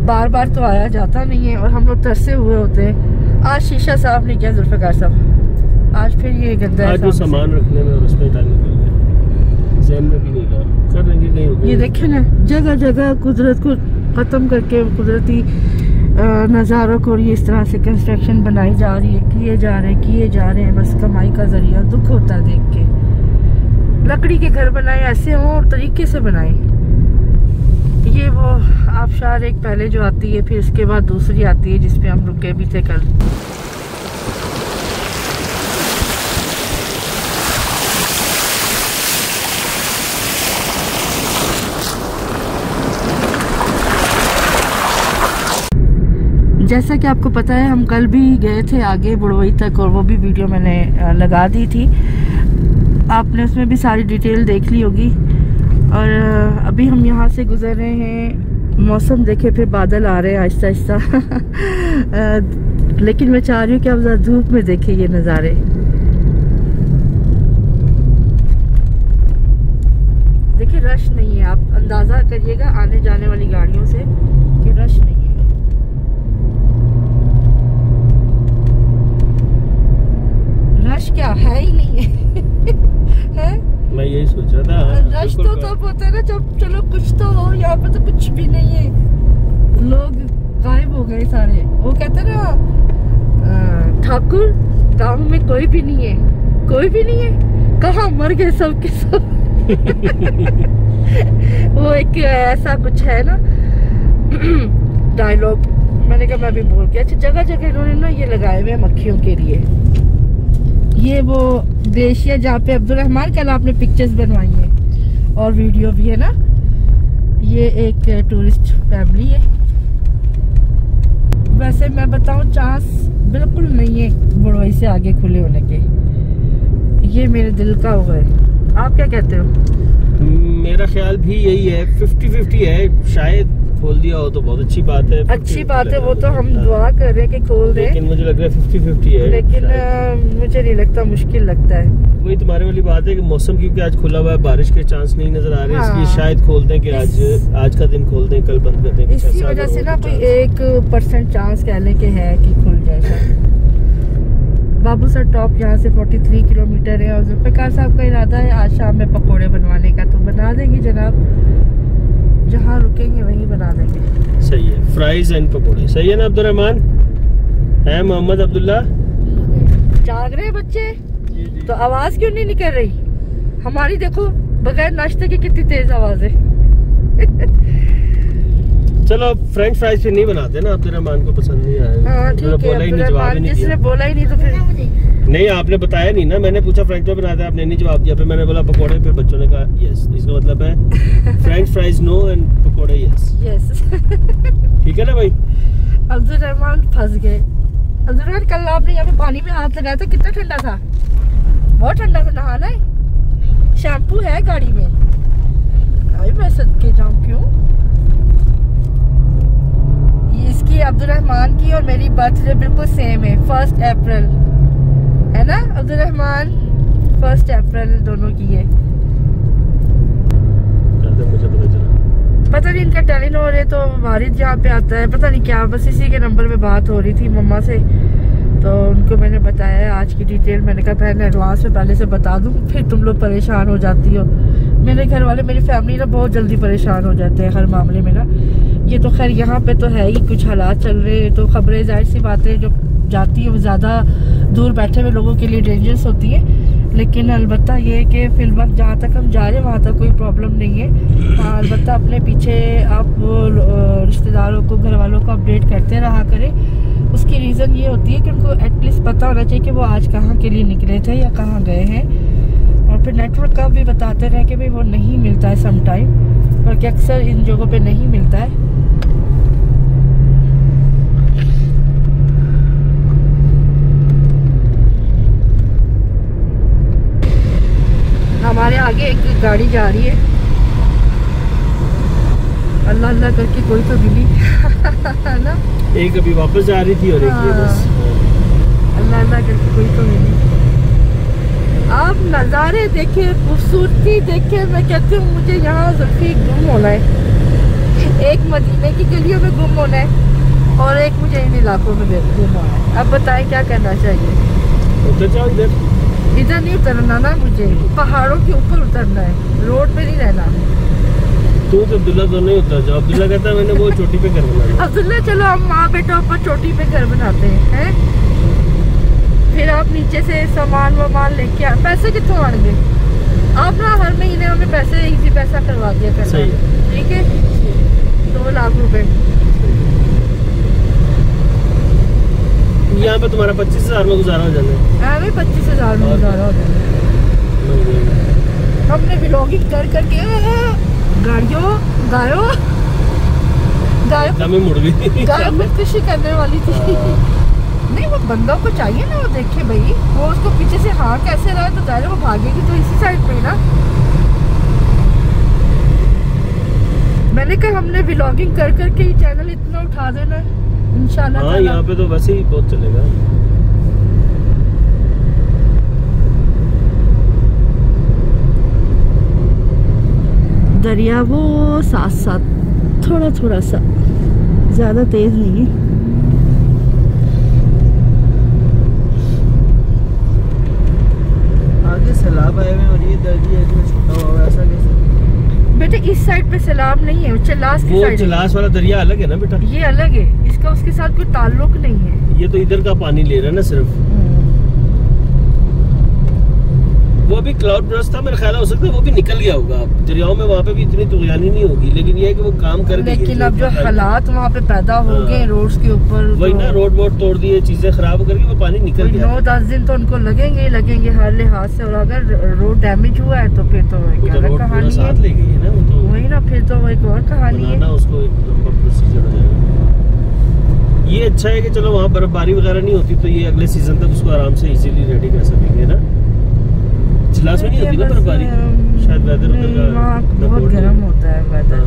बार बार तो आया जाता नहीं है और हम लोग तरसे हुए होते हैं। आज शीशा साफ नहीं किया जुल्फ़िकार साहब, आज फिर ये गंदा आज सामान रखने में और उसमें टाइम निकल गया, ज़हन में भी नहीं रहा, कर लेंगे कहीं हो गया। ये देखें ना, जगह जगह कुदरत को ख़त्म करके कुदरती नज़ारों को ये इस तरह से कंस्ट्रक्शन बनाई जा रही है, किए जा रहे हैं, बस कमाई का जरिया। दुख होता है देख के। लकड़ी के घर बनाए ऐसे हों और तरीके से बनाए। ये वो आबशार एक पहले जो आती है, फिर उसके बाद दूसरी आती है जिसपे हम रुके भी थे कल। जैसा कि आपको पता है हम कल भी गए थे आगे बुड़वई तक, और वो भी वीडियो मैंने लगा दी थी, आपने उसमें भी सारी डिटेल देख ली होगी। और अभी हम यहाँ से गुजर रहे हैं, मौसम देखे फिर बादल आ रहे हैं आहिस्ता आहिस्ता लेकिन मैं चाह रही हूँ कि आप ज़रा धूप में देखें ये नज़ारे। देखिए रश नहीं है, आप अंदाज़ा करिएगा आने जाने वाली गाड़ियों से कि रश नहीं है। रश क्या है ही नहीं है मैं यही सोच रहा था। रश तो तब होता है ना जब चलो कुछ तो हो, यहाँ पे तो कुछ भी नहीं है, लोग गायब हो गए सारे। वो कहते हैं ना ठाकुर गांव में कोई भी नहीं है, कोई भी नहीं है, कहाँ मर गए सब के सब वो एक ऐसा कुछ है ना डायलॉग, मैंने कहा मैं भी बोल के। अच्छा जगह जगह इन्होंने ना ये लगाए हुए मक्खियों के लिए। ये वो ग्लेशियर जहाँ पे अब्दुलरहमान कल आपने पिक्चर्स बनवाई है और वीडियो भी है ना, ये एक टूरिस्ट फैमिली है। वैसे मैं बताऊं चांस बिल्कुल नहीं है बुड़वई से आगे खुले होने के, ये मेरे दिल का हुआ है। आप क्या कहते हो? मेरा ख्याल भी यही है, 50-50 है, शायद खोल दिया हो तो बहुत अच्छी बात है। अच्छी बात है, वो तो हम दुआ कर रहे हैं कि खोल दें, लेकिन मुझे लग रहा है 50-50 है। लेकिन मुझे नहीं लगता, मुश्किल लगता है। वही तुम्हारे वाली बात है कि मौसम क्योंकि आज खुला हुआ है, बारिश के चांस नहीं नजर आ रहे, इसलिए शायद खोल दें कि आज का दिन खोल दें, कल बंद कर दें। इसी वजह से ना कोई 1% चांस कहने के है कि खुल जाए। बाबू सर टॉप यहाँ से 43 किलोमीटर है और जुल्फ़िकार साहब का इरादा है आज शाम में पकोड़े बनवाने का, तो बना देंगे जनाब, जहाँ रुकेंगे वहीं बना देंगे। सही है, फ्राइज एंड पकोड़े। सही है ना अब्दुलरहमान? है मोहम्मद अब्दुल्ला? जाग रहे बच्चे? तो आवाज क्यों नहीं निकल रही हमारी? देखो बगैर नाश्ते की कितनी तेज आवाज है चलो फ्रेंच फ्राइज फिर नहीं बनाते ना, अब्दुलरहमान को पसंद नहीं आया। हाँ ठीक है, जिसने बोला ही नहीं तो फिर नहीं, आपने बताया नहीं ना, मैंने पूछा फ्रेंच फ्राइज बनाते, आपने नहीं जवाब दिया, फिर मैंने बोला पकोड़े, फिर बच्चों ने कहा यस, इसका मतलब है फ्रेंच फ्राइज नो एंड पकोड़े यस। यस ठीक है ना भाई? अब्दुलरहमान फंस गए। अब्दुलरहमान कल आपने यहाँ पे पानी में हाथ लगाया था, कितना ठंडा था? बहुत ठंडा था। नहाना है? शैम्पू है गाड़ी में? अभी मैं सदके जाऊँ क्यों? ये इसकी अब्दुलरहमान की और मेरी बर्थडे बिल्कुल सेम है, 1 अप्रैल। है ना अब्दुल रहमान? 1 अप्रैल दोनों की है। मुझे पता नहीं इनका टेलीनॉर है तो वारिद यहाँ पे आता है, पता नहीं क्या, बस इसी के नंबर पे बात हो रही थी मम्मा से, तो उनको मैंने बताया आज की डिटेल। मैंने कहा पहले एडवांस में पहले से बता दूँ, फिर तुम लोग परेशान हो जाती हो। मेरे घर वाले, मेरी फैमिली ना बहुत जल्दी परेशान हो जाते हैं हर मामले में ना। ये तो खैर यहाँ पे तो है ही, कुछ हालात चल रहे हैं तो खबरें जाहिर सी बातें जो जाती है वो ज़्यादा दूर बैठे हुए लोगों के लिए डेंजरस होती है। लेकिन अलबत्ता ये है कि फिलहाल जहाँ तक हम जा रहे हैं वहाँ तक कोई प्रॉब्लम नहीं है। हाँ, अलबत्ता अपने पीछे आप रिश्तेदारों को, घर वालों को अपडेट करते रहा करें। उसकी रीज़न ये होती है कि उनको एटलीस्ट पता होना चाहिए कि वो आज कहाँ के लिए निकले थे या कहाँ गए हैं। और फिर नेटवर्क का भी बताते रहे कि भाई वो नहीं मिलता है सम टाइम, बल्कि अक्सर इन जगहों पे नहीं मिलता है। हमारे आगे एक गाड़ी जा रही है, अल्लाह अल्लाह करके कोई तो मिली ना। एक अभी वापस जा रही थी और एक ये बस अल्लाह अल्लाह करके कोई तो मिली। आप नज़ारे देखे, खूबसूरती देखे, मैं कहती हूँ मुझे यहाँ ज़रूरी गुम होना है। एक मदीने की गलियों में गुम होना है और एक मुझे इन इलाकों में गुम होना है। अब बताएं क्या करना चाहिए? उतर जाओ इधर नहीं उतरना ना, मुझे पहाड़ों के ऊपर उतरना है, रोड पे नहीं रहना। तू तो अब्दुल्ला दोनों ही उतर जाओ। अब्दुल्ला कहता है मैंने वो चोटी पे घर बनाना। अब्दुल्ला चलो हम माँ बेटा ऊपर चोटी पे घर बनाते हैं, फिर आप नीचे से सामान वामान लेके आ। पैसे कितों आएंगे? आप ना हर महीने हमें पैसे इजी पैसा करवा दिया करना, ठीक है? 2 लाख रुपए। यहाँ पे तुम्हारा 25,000 में गुजारा हो जाना है। हमें 25,000 में गुजारा हो जाना है। हमने व्लॉगिंग कर करके गाड़ियों गायों मुड़ गई, गायों खुदकुशी करने वाली थी। नहीं, वो बंदों को चाहिए ना, वो देखे भाई, वो उसको पीछे से हाँ कैसे रहा तो जाए, वो भागेगी तो इसी साइड पे ना। मैंने कहा हमने व्लॉगिंग कर करके ही चैनल इतना उठा देना इंशाल्लाह। हाँ, यहाँ पे तो वैसे ही बहुत चलेगा। दरिया वो साथ साथ थोड़ा थोड़ा सा, ज्यादा तेज नहीं है। आगे सैलाब आए हुए और ये दरिया इसमें छुपा हुआ है, ऐसा कैसे? बेटे इस साइड पे सैलाब नहीं है, चिल्लास की साइड। चिल्लास वाला दरिया अलग है ना बेटा, ये अलग है, इसका उसके साथ कोई ताल्लुक नहीं है। ये तो इधर का पानी ले रहा है ना सिर्फ। वो भी क्लाउड बर्स्ट था, मेरा ख्याल हो सकता है वो भी निकल गया होगा। दरियाओं में वहाँ पे भी इतनी तुगयानी नहीं होगी, लेकिन ये है कि वो काम कर गई। लेकिन अब जो हालात वहाँ पे पैदा हो गए रोड्स के ऊपर, वही ना, रोड वोड तोड़ दिए, चीजें खराब करके वो पानी निकल गया। 9-10 दिन तो उनको लगेंगे हर लिहाज से। और अगर रोड डैमेज हुआ है तो फिर तो एक अलग कहानी है। साथ ले गई है ना वो तो, वही ना, फिर तो वो एक और कहानी है ना, उसको एक लंबा प्रोसीजर हो जाएगा। ये अच्छा है कि चलो वहाँ बर्फबारी वगैरह नहीं होती तो ये अगले सीजन तक उसको आराम से इजीली रेडी कर सकेंगे ना। चिल्लास में नहीं होती ना बर्फबारी, शायद वेदर उधर का बहुत गर्म होता है वेदर।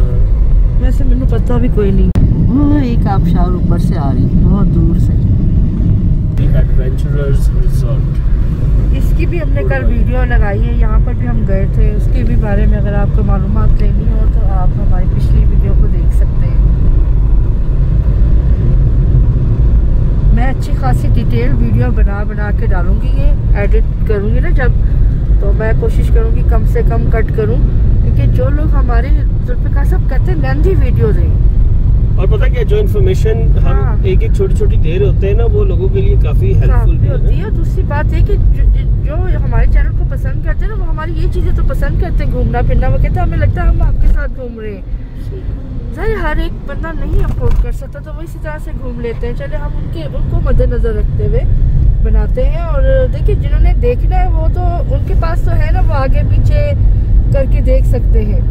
वैसे मैंने पता भी कोई नहीं। वो एक आबशार ऊपर से आ रही बहुत दूर से, एडवेंचरर्स रिजॉर्ट। इसकी भी हमने कल वीडियो लगाई है, यहाँ पर भी हम गए थे। उसके भी बारे में अगर आपको मालूमात लेनी हो तो आप हमारी पिछली वीडियो को देख सकते हैं। मैं अच्छी खासी डिटेल वीडियो बना के डालूंगी, ये एडिट करूँगी ना जब, तो मैं कोशिश करूँगी कम से कम कट करूँ, क्योंकि जो लोग हमारे जुल्फ़िकार साहब कहते हैं लेंथी वीडियो दें। और पता क्या, जो इन्फॉर्मेशन हम एक छोटी दे रहे होते हैं ना, वो लोगों के लिए काफ़ी हेल्पफुल भी होती है। दूसरी बात है कि जो हमारे चैनल को पसंद करते हैं ना, वो हमारी ये चीज़ें तो पसंद करते हैं, घूमना फिरना। वो कहते हैं हमें लगता है हम आपके साथ घूम रहे हैं। सर हर एक बंदा नहीं अफोर्ड कर सकता, तो वो इसी तरह से घूम लेते हैं। चले हम उनको मद्देनजर रखते हुए बनाते हैं। और देखिए जिन्होंने देखना है वो तो उनके पास तो है ना, वो आगे पीछे करके देख सकते हैं।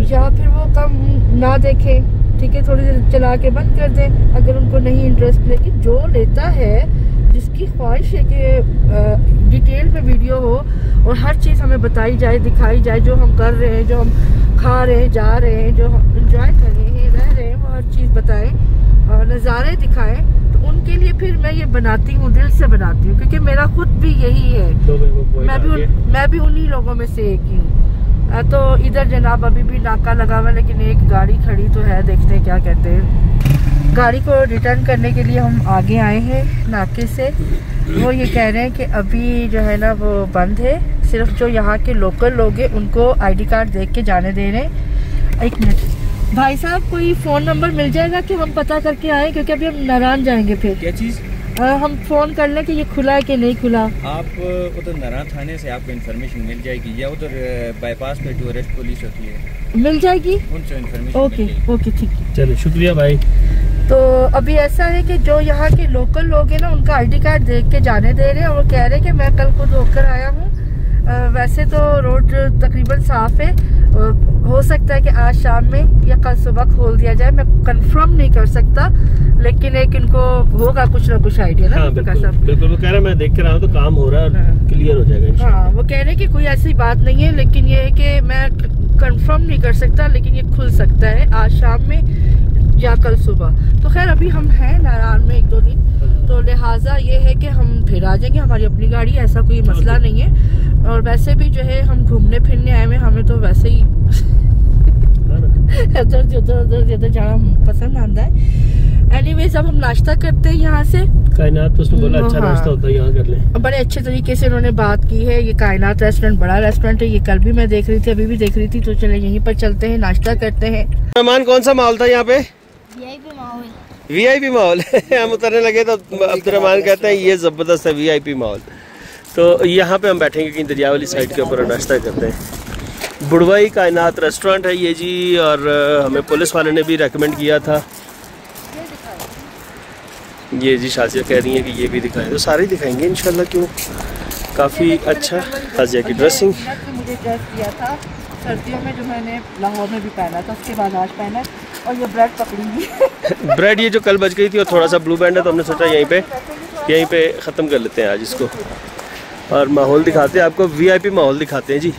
या फिर वो कम ना देखें, ठीक है, थोड़ी देर चला के बंद कर दें अगर उनको नहीं इंटरेस्ट। लेकिन जो लेता है, जिसकी ख्वाहिश है कि डिटेल में वीडियो हो और हर चीज़ हमें बताई जाए, दिखाई जाए, जो हम कर रहे हैं, जो हम खा रहे हैं, जा रहे हैं, जो हम इंजॉय कर रहे हैं, रह रहे हैं, वो हर चीज़ बताएं और नज़ारे दिखाएं, तो उनके लिए फिर मैं ये बनाती हूँ, दिल से बनाती हूँ, क्योंकि मेरा खुद भी यही है। तो मैं भी उन्हीं लोगों में से एक ही हूँ। तो इधर जनाब अभी भी नाका लगा हुआ, लेकिन एक गाड़ी खड़ी तो है, देखते हैं क्या कहते हैं। गाड़ी को रिटर्न करने के लिए हम आगे आए हैं नाके से। वो ये कह रहे हैं कि अभी जो है ना वो बंद है, सिर्फ जो यहाँ के लोकल लोग हैं उनको आईडी कार्ड देख के जाने दे रहे हैं। एक मिनट भाई साहब, कोई फ़ोन नंबर मिल जाएगा कि हम पता करके आए, क्योंकि अभी हम नारायण जाएंगे फिर। क्या चीज़? हम फ़ोन कर लें कि ये खुला है कि नहीं खुला। आप उधर नारायण थाने से आपको इन्फॉर्मेशन मिल जाएगी, या उधर बाईपास पे टूरिस्ट पुलिस होती है, मिल जाएगी उनसे इन्फॉर्मेशन। ओके ठीक है, चलो शुक्रिया भाई। तो अभी ऐसा है कि जो यहाँ के लोकल लोग हैं ना उनका आईडी कार्ड देख के जाने दे रहे हैं। और वो कह रहे हैं कि मैं कल खुद होकर आया हूँ। वैसे तो रोड तकरीबन साफ है, हो सकता है कि आज शाम में या कल सुबह खोल दिया जाए, मैं कंफर्म नहीं कर सकता, लेकिन एक इनको होगा कुछ ना कुछ आइडिया ना। हाँ, बिल्कुल वो कह रहा है, मैं देख कर रहा हूँ तो काम हो रहा है और क्लियर हो जाएगा। हाँ, वो कह रहे हैं कि कोई ऐसी बात नहीं है, लेकिन ये है कि मैं कंफर्म नहीं कर सकता, लेकिन ये खुल सकता है आज शाम में या कल सुबह। तो खैर अभी हम हैं नारायण में 1-2 दिन, तो लिहाजा ये है कि हम फिर आ जाएंगे, हमारी अपनी गाड़ी है, ऐसा कोई मसला नहीं है। और वैसे भी जो है हम घूमने फिरने आए हुए, हमें तो वैसे ही इधर जाना पसंद आता है। एनीवेज अब हम नाश्ता करते हैं यहाँ से। कायनात उसने बोला अच्छा नाश्ता होता है, यहाँ कर लें। बड़े अच्छे तरीके से उन्होंने बात की है। ये कायनात रेस्टोरेंट बड़ा रेस्टोरेंट है, ये कल भी मैं देख रही थी, अभी भी देख रही थी। तो चले यहीं पर चलते हैं, नाश्ता करते हैं। रहमान, कौन सा माहौल था यहाँ पे? वीआईपी माहौल। हम उतरने लगे तो अब्दुर्रहमान कहते हैं ये जबरदस्त है वीआईपी माहौल। तो यहाँ पे हम बैठेंगे कहीं दरिया वाली साइड के ऊपर, नाश्ता करते हैं। बुड़वाई कायनात रेस्टोरेंट है ये जी, और हमें पुलिस वाले ने भी रेकमेंड किया था। ये जी शाजिया कह रही है कि ये भी दिखाएं, तो सारे दिखाएंगे इंशाल्लाह। क्यों, काफ़ी अच्छा। शाजिया की ड्रेसिंग मुझे ड्रेस दिया था सर्दियों में, जो मैंने लाहौर में भी पहना था, उसके बाद आज पहना। और ये ब्रेड पकड़ी ब्रेड ये जो कल बच गई थी और थोड़ा सा ब्लू बैंड है, तो हमने सोचा यहीं पे ख़त्म कर लेते हैं आज इसको। और माहौल दिखाते हैं आपको, वीआईपी माहौल दिखाते हैं जी।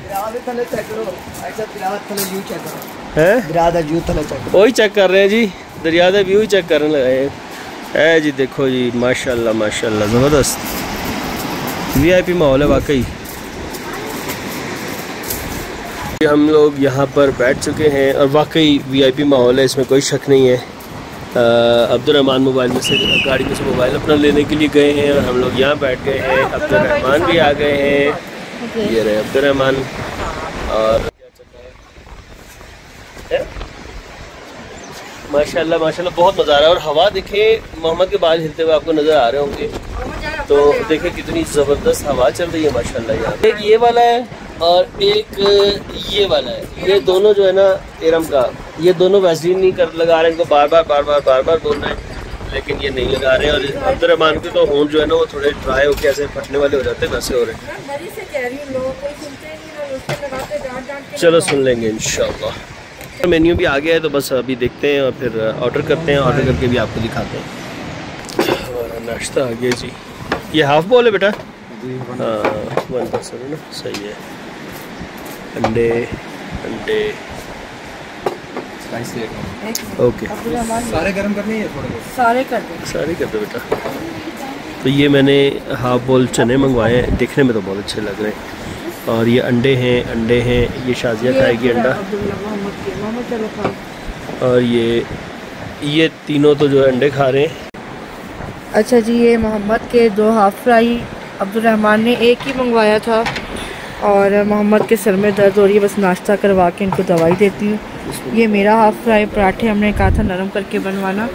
वही चेक कर रहे हैं जी, दरिया का व्यू ही चेक करने लगे हैं जी। देखो जी, माशाल्लाह माशाल्लाह, ज़बरदस्त वीआईपी माहौल है वाकई। हम लोग यहाँ पर बैठ चुके हैं और वाकई वीआईपी माहौल है, इसमें कोई शक नहीं है। अब्दुर्रहमान मोबाइल में से गाड़ी में से मोबाइल अपना लेने के लिए गए हैं और हम लोग यहाँ बैठ गए हैं। अब्दुर्रहमान भी आ गए हैं, ये रहे अब्दुर्रहमान। और माशाल्लाह माशाल्लाह बहुत मज़ा आ रहा है। और हवा देखें, मोहम्मद के बाल हिलते हुए आपको नज़र आ रहे होंगे, तो देखें कितनी ज़बरदस्त हवा चल रही है माशाल्लाह। यहाँ एक ये वाला है और एक ये वाला है, ये दोनों जो है ना एरम का, ये दोनों वैसलीन नहीं कर लगा रहे हैं, इनको बार बार बोल रहे हैं, लेकिन ये नहीं लगा रहे हैं। और अब्दुर्रहमान के तो होंठ जो है ना वो थोड़े ड्राई होकर ऐसे फटने वाले हो जाते हैं, वैसे हो रहे हैं। चलो सुन लेंगे इंशाल्लाह। मेन्यू भी आ गया है, तो बस अभी देखते हैं और फिर ऑर्डर करते हैं। ऑर्डर करके भी आपको दिखाते हैं। हमारा नाश्ता आ गया जी। ये हाफ बॉल है बेटा? हाँ, 1% है ना, सही है। अंडे ओके, सारे गर्म करने हैं, थोड़े सारे कर दो बेटा। तो ये मैंने हाफ बॉल चने मंगवाए हैं, देखने में तो बहुत अच्छे लग रहे हैं। और ये अंडे हैं, ये शाजिया खाएगी अंडा। और ये तीनों तो जो है अंडे खा रहे हैं। अच्छा जी, ये मोहम्मद के 2 हाफ फ्राई, अब्दुर्रहमान ने एक ही मंगवाया था। और मोहम्मद के सर में दर्द हो रही है, बस नाश्ता करवा के इनको दवाई देती हूँ। ये मेरा हाफ फ्राई, पराठे हमने कहा था नरम करके बनवाना।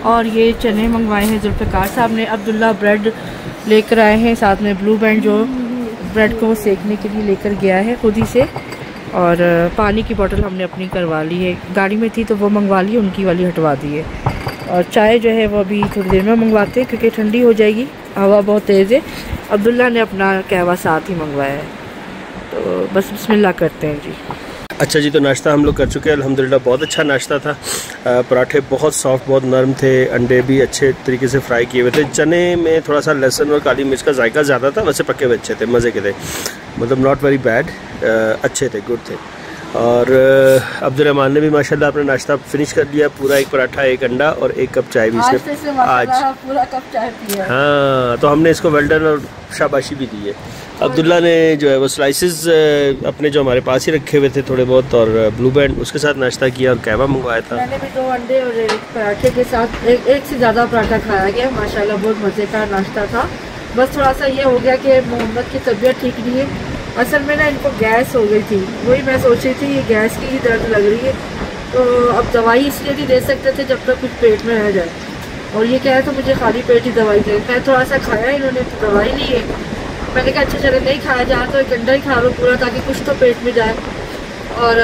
और ये चने मंगवाए हैं जुल्फ़िकार साहब ने। अब्दुल्ला ब्रेड लेकर आए हैं, साथ में ब्लू बैंड जो ब्रेड को सेकने के लिए लेकर गया है खुद ही से। और पानी की बोतल हमने अपनी करवा ली है, गाड़ी में थी तो वो मंगवा ली, उनकी वाली हटवा दी है। और चाय जो है वो अभी थोड़ी देर में मंगवाते हैं, क्योंकि ठंडी हो जाएगी, हवा बहुत तेज़ है। अब्दुल्ला ने अपना कहवा साथ ही मंगवाया है, तो बस बिस्मिल्लाह करते हैं जी। अच्छा जी, तो नाश्ता हम लोग कर चुके हैं अल्हम्दुलिल्लाह। बहुत अच्छा नाश्ता था। पराठे बहुत सॉफ्ट, बहुत नरम थे। अंडे भी अच्छे तरीके से फ्राई किए हुए थे। चने में थोड़ा सा लहसुन और काली मिर्च का जायका ज़्यादा था, वैसे पके हुए अच्छे थे, मज़े के थे, मतलब नॉट वेरी बैड, अच्छे थे, गुड थे। और अब्दुर्रहमान ने भी माशाल्लाह अपना नाश्ता फिनिश कर लिया, पूरा एक पराठा, एक अंडा और एक कप चाय भी इसने आज पूरा कप चाय पिया। हाँ, तो हमने इसको वेल डन और शाबाशी भी दी है। अब्दुल्ला ने जो है वो स्लाइसेस अपने जो हमारे पास ही रखे हुए थे थोड़े बहुत, और ब्लू बैंड उसके साथ नाश्ता किया और कहवा मंगवाया था। मैंने भी 2 अंडे और एक पराठे के साथ एक से ज़्यादा पराठा खाया गया। माशाल्लाह बहुत मज़े का नाश्ता था। बस थोड़ा सा ये हो गया कि मोहम्मद की तबीयत ठीक नहीं है। असल में ना इनको गैस हो गई थी, वही मैं सोच रही थी ये गैस की ही दर्द लग रही है, तो अब दवाई इसलिए नहीं दे सकते थे जब तक कुछ पेट में रह जाए, और ये कह रहे तो मुझे खाली पेट ही दवाई दे। मैं थोड़ा सा खाया, इन्होंने तो दवाई ली है। मैंने कहा अच्छा चलो नहीं खाया जा तो एक अंडा ही खा लो पूरा, ताकि कुछ तो पेट में जाए। और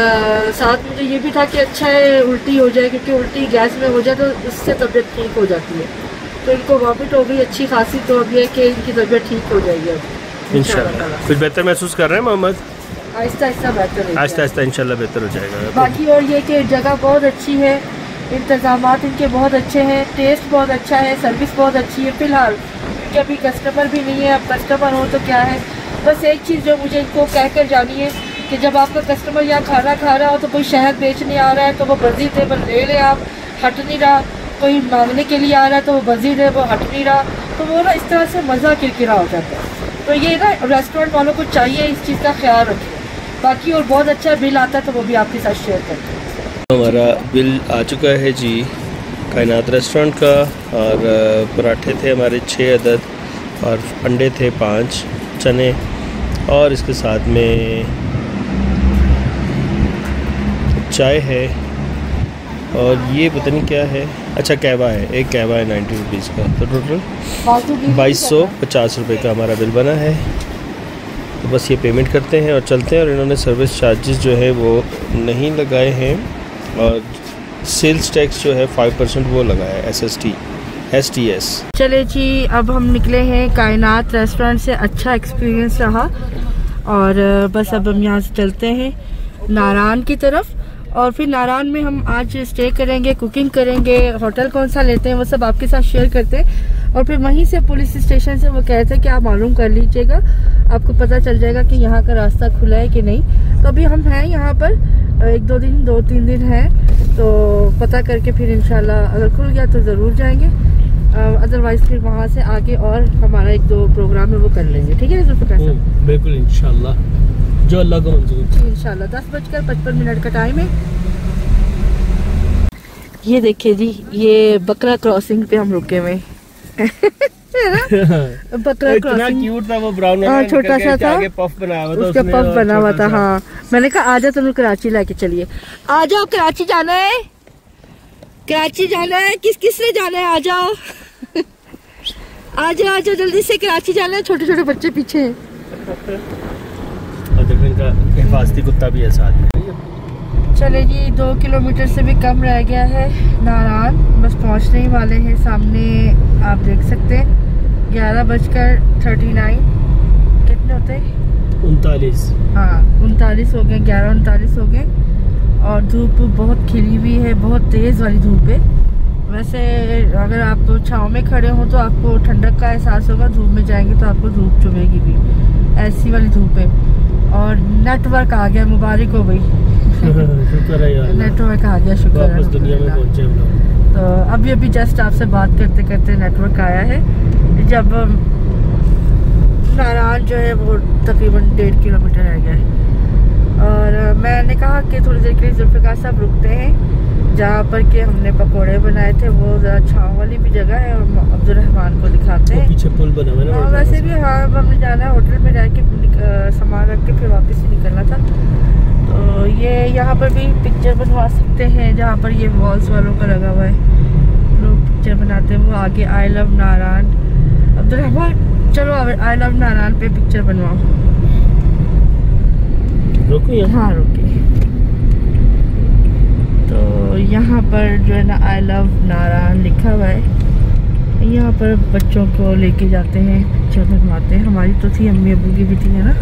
साथ मुझे ये भी था कि अच्छा है उल्टी हो जाए, क्योंकि उल्टी गैस में हो जाए तो उससे तबीयत ठीक हो जाती है। तो इनको वॉमिट हो गई अच्छी खासी, तो अब ये कि इनकी तबीयत ठीक हो जाएगी अब इंशाल्लाह। कुछ बेहतर महसूस कर रहे हैं मोहम्मद? आहिस्ता आहिस्ता बेहतर, आहिस्ता आहिस्ता इंशाल्लाह बेहतर हो जाएगा। बाकी और ये कि जगह बहुत अच्छी है, इंतज़ामात इनके बहुत अच्छे हैं, टेस्ट बहुत अच्छा है, सर्विस बहुत अच्छी है। फ़िलहाल क्योंकि अभी कस्टमर भी नहीं है, अब कस्टमर हो तो क्या है, बस एक चीज़ जो मुझे इनको कह कर जानी है कि जब आपका कस्टमर यहाँ खाना खा रहा हो तो कोई शहद बेचने आ रहा है तो वो बजी टेबल ले ले, आप हट नहीं रहा, कोई मांगने के लिए आ रहा है तो वो बजी दे, वो हट नहीं रहा, तो वो ना इस तरह से मज़ा किरकिरा हो जाता है। तो ये ना रेस्टोरेंट वालों को चाहिए इस चीज़ का ख्याल रखें। बाकी और बहुत अच्छा बिल आता है तो वो भी आपके साथ शेयर करते हैं। हमारा बिल आ चुका है जी कायनात रेस्टोरेंट का, और पराठे थे हमारे 6 अदद, और अंडे थे 5, चने, और इसके साथ में चाय है, और ये पता नहीं क्या है, अच्छा कहवा है, एक कहवा है 90 रुपीज़ का। तो टोटल 2250 रुपये का हमारा बिल बना है। तो बस ये पेमेंट करते हैं और चलते हैं। और इन्होंने सर्विस चार्जेस जो है वो नहीं लगाए हैं, और सेल्स टैक्स जो है 5% वो लगाया है, STS। चले जी, अब हम निकले हैं कायनात रेस्टोरेंट से, अच्छा एक्सपीरियंस रहा, और बस अब हम यहाँ से चलते हैं नारान की तरफ, और फिर नारान में हम आज स्टे करेंगे, कुकिंग करेंगे, होटल कौन सा लेते हैं वो सब आपके साथ शेयर करते हैं। और फिर वहीं से पुलिस स्टेशन से वो कहते हैं कि आप मालूम कर लीजिएगा, आपको पता चल जाएगा कि यहाँ का रास्ता खुला है कि नहीं। तो अभी हम हैं यहाँ पर 2-3 दिन है, तो पता करके फिर इंशाल्लाह अगर खुल गया तो ज़रूर जाएंगे, अदरवाइज़ फिर वहाँ से आगे और हमारा 1-2 प्रोग्राम है वो कर लेंगे। ठीक है जुल्फ़िकार साहब? बिल्कुल इंशाल्लाह, जो अल्लाह को मंजूर। इंशाल्लाह 10:55 का टाइम है। ये देखिए जी, ये बकरा क्रॉसिंग पे हम रुके हुए बकरा क्रॉसिंग क्यूट था वो, ब्राउन छोटा सा था, पफ बनाया हुआ था, उसका पफ बना हुआ था। हाँ, मैंने कहा आजा तुम कराची लेके चलिए, आ जाओ कराची जाना है, कराची जाना है, किस किस ने जाना है, आ जाओ आ जाओ जल्दी से, कराची जाना है। छोटे छोटे बच्चे पीछे हैं, और देखो इनका हिफाजती कुत्ता भी है साथ में। चले जी, 2 किलोमीटर से भी कम रह गया है नारान, बस पहुंचने ही वाले हैं। सामने आप देख सकते हैं 11:39 कितने होते हैं, 39। हाँ 39 हो गए, 11:39 हो गए, और धूप बहुत खिली हुई है, बहुत तेज़ वाली धूप है। वैसे अगर आप छाँव में खड़े हो तो आपको ठंडक का एहसास होगा, धूप में जाएंगे तो आपको धूप चुभेगी भी, ऐसी वाली धूप है। और नेटवर्क आ गया, मुबारक हो गई शुक्र है यार, नेटवर्क आ गया, शुक्र है, दुनिया में पहुंचे हम लोग। तो अभी आपसे बात करते करते नेटवर्क आया है। जब नारान जो है वो तकरीबन 1.5 किलोमीटर रह गया है, और मैंने कहा कि थोड़ी देर के लिए जुल्फ़िकार साहब रुकते हैं जहाँ पर कि हमने पकोड़े बनाए थे, वो ज़रा छाँव वाली भी जगह है, और अब्दुर्रहमान को दिखाते हैं। पीछे पुल बना हुआ है ना, वैसे भी हाँ, अब हमने जाना है होटल में रह के सामान रख के फिर वापस ही निकलना था। तो ये यहाँ पर भी पिक्चर बनवा सकते हैं, जहाँ पर ये वॉल्स वालों का लगा हुआ है, लोग पिक्चर बनाते हैं। वो आगे आई लव नारान, अब्दुर्रहमान चलो आई लव नारान पे पिक्चर बनवाओ। रुको यहाँ, हाँ रुके। तो यहाँ पर जो है ना आई लव नारान लिखा हुआ है, यहाँ पर बच्चों को लेके जाते हैं, पिक्चर बनवाते हैं। हमारी तो थी, अम्मी अबू की भी थी, है ना।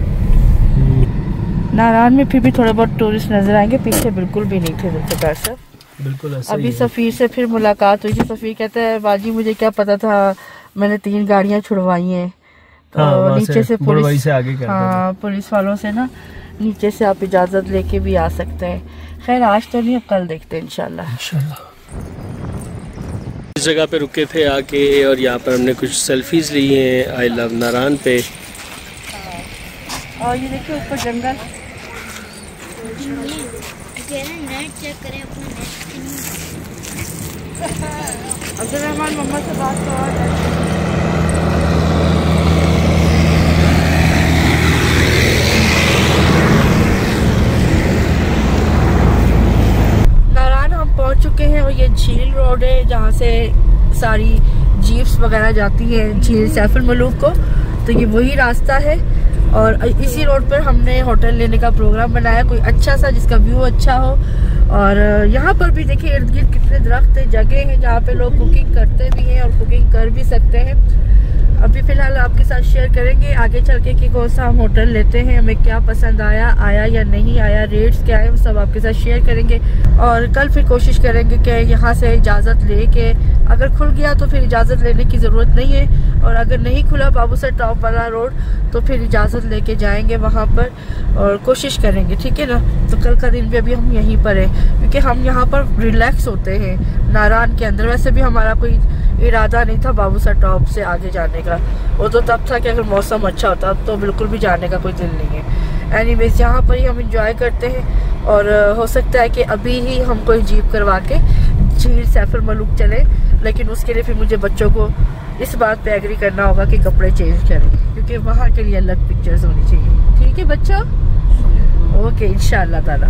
नारान में फिर भी थोड़े बहुत टूरिस्ट नजर आएंगे, पीछे बिल्कुल भी नहीं थे जुल्फ़िकार साहब, बिल्कुल ऐसा अभी सफ़ीर से फिर मुलाकात हुई थी। सफ़ीर कहता है बाजी मुझे क्या पता था, मैंने 3 गाड़ियाँ छुड़वाई हैं। तो नीचे से पुलिस, से आगे हाँ पुलिस वालों से ना नीचे से आप इजाज़त लेके भी आ सकते हैं। खैर आज तो नहीं, अब कल देखते हैं इंशाल्लाह। इस जगह पे रुके थे आके और यहाँ पर हमने कुछ सेल्फीज ली हैं आई लव नारायण पे। और ये देखिए ऊपर जंगल। नेट चेक करें अपना नेट। अब्दुल रहमान मम्मा से बात करो। नारायण हम पहुंच चुके हैं और ये झील रोड है जहाँ से सारी जीप्स वगैरह जाती हैं झील सैफुल मलूक को। तो ये वही रास्ता है और इसी रोड पर हमने होटल लेने का प्रोग्राम बनाया, कोई अच्छा सा जिसका व्यू अच्छा हो। और यहाँ पर भी देखिए इर्द गिर्द कितने दरख्त है, जगह है जहाँ पे लोग कुकिंग करते भी हैं और कुकिंग कर भी सकते हैं। अभी फ़िलहाल आपके साथ शेयर करेंगे आगे चल के कि कौन सा हम होटल लेते हैं, हमें क्या पसंद आया या नहीं आया, रेट्स क्या है, वो सब आपके साथ शेयर करेंगे। और कल फिर कोशिश करेंगे कि यहाँ से इजाज़त ले के, अगर खुल गया तो फिर इजाज़त लेने की ज़रूरत नहीं है, और अगर नहीं खुला बाबूसर टॉप वाला रोड तो फिर इजाज़त लेके जाएंगे वहाँ पर और कोशिश करेंगे, ठीक है ना। तो कल का दिन भी अभी हम यहीं पर हैं क्योंकि हम यहाँ पर रिलैक्स होते हैं नारायण के अंदर। वैसे भी हमारा कोई इरादा नहीं था बाबूसर टॉप से आगे जाने का, वो तो तब था कि अगर मौसम अच्छा होता तो बिल्कुल भी जाने का कोई दिल नहीं है। एनीवेज यहाँ पर ही हम इंजॉय करते हैं और हो सकता है कि अभी ही हम कोई जीप करवा के झील सैफुल मलूक चले, लेकिन उसके लिए फिर मुझे बच्चों को इस बात पे एग्री करना होगा कि कपड़े चेंज करें क्योंकि वहाँ के लिए अलग पिक्चर्स होनी चाहिए। ठीक है बच्चों, ओके इंशाअल्लाह ताला।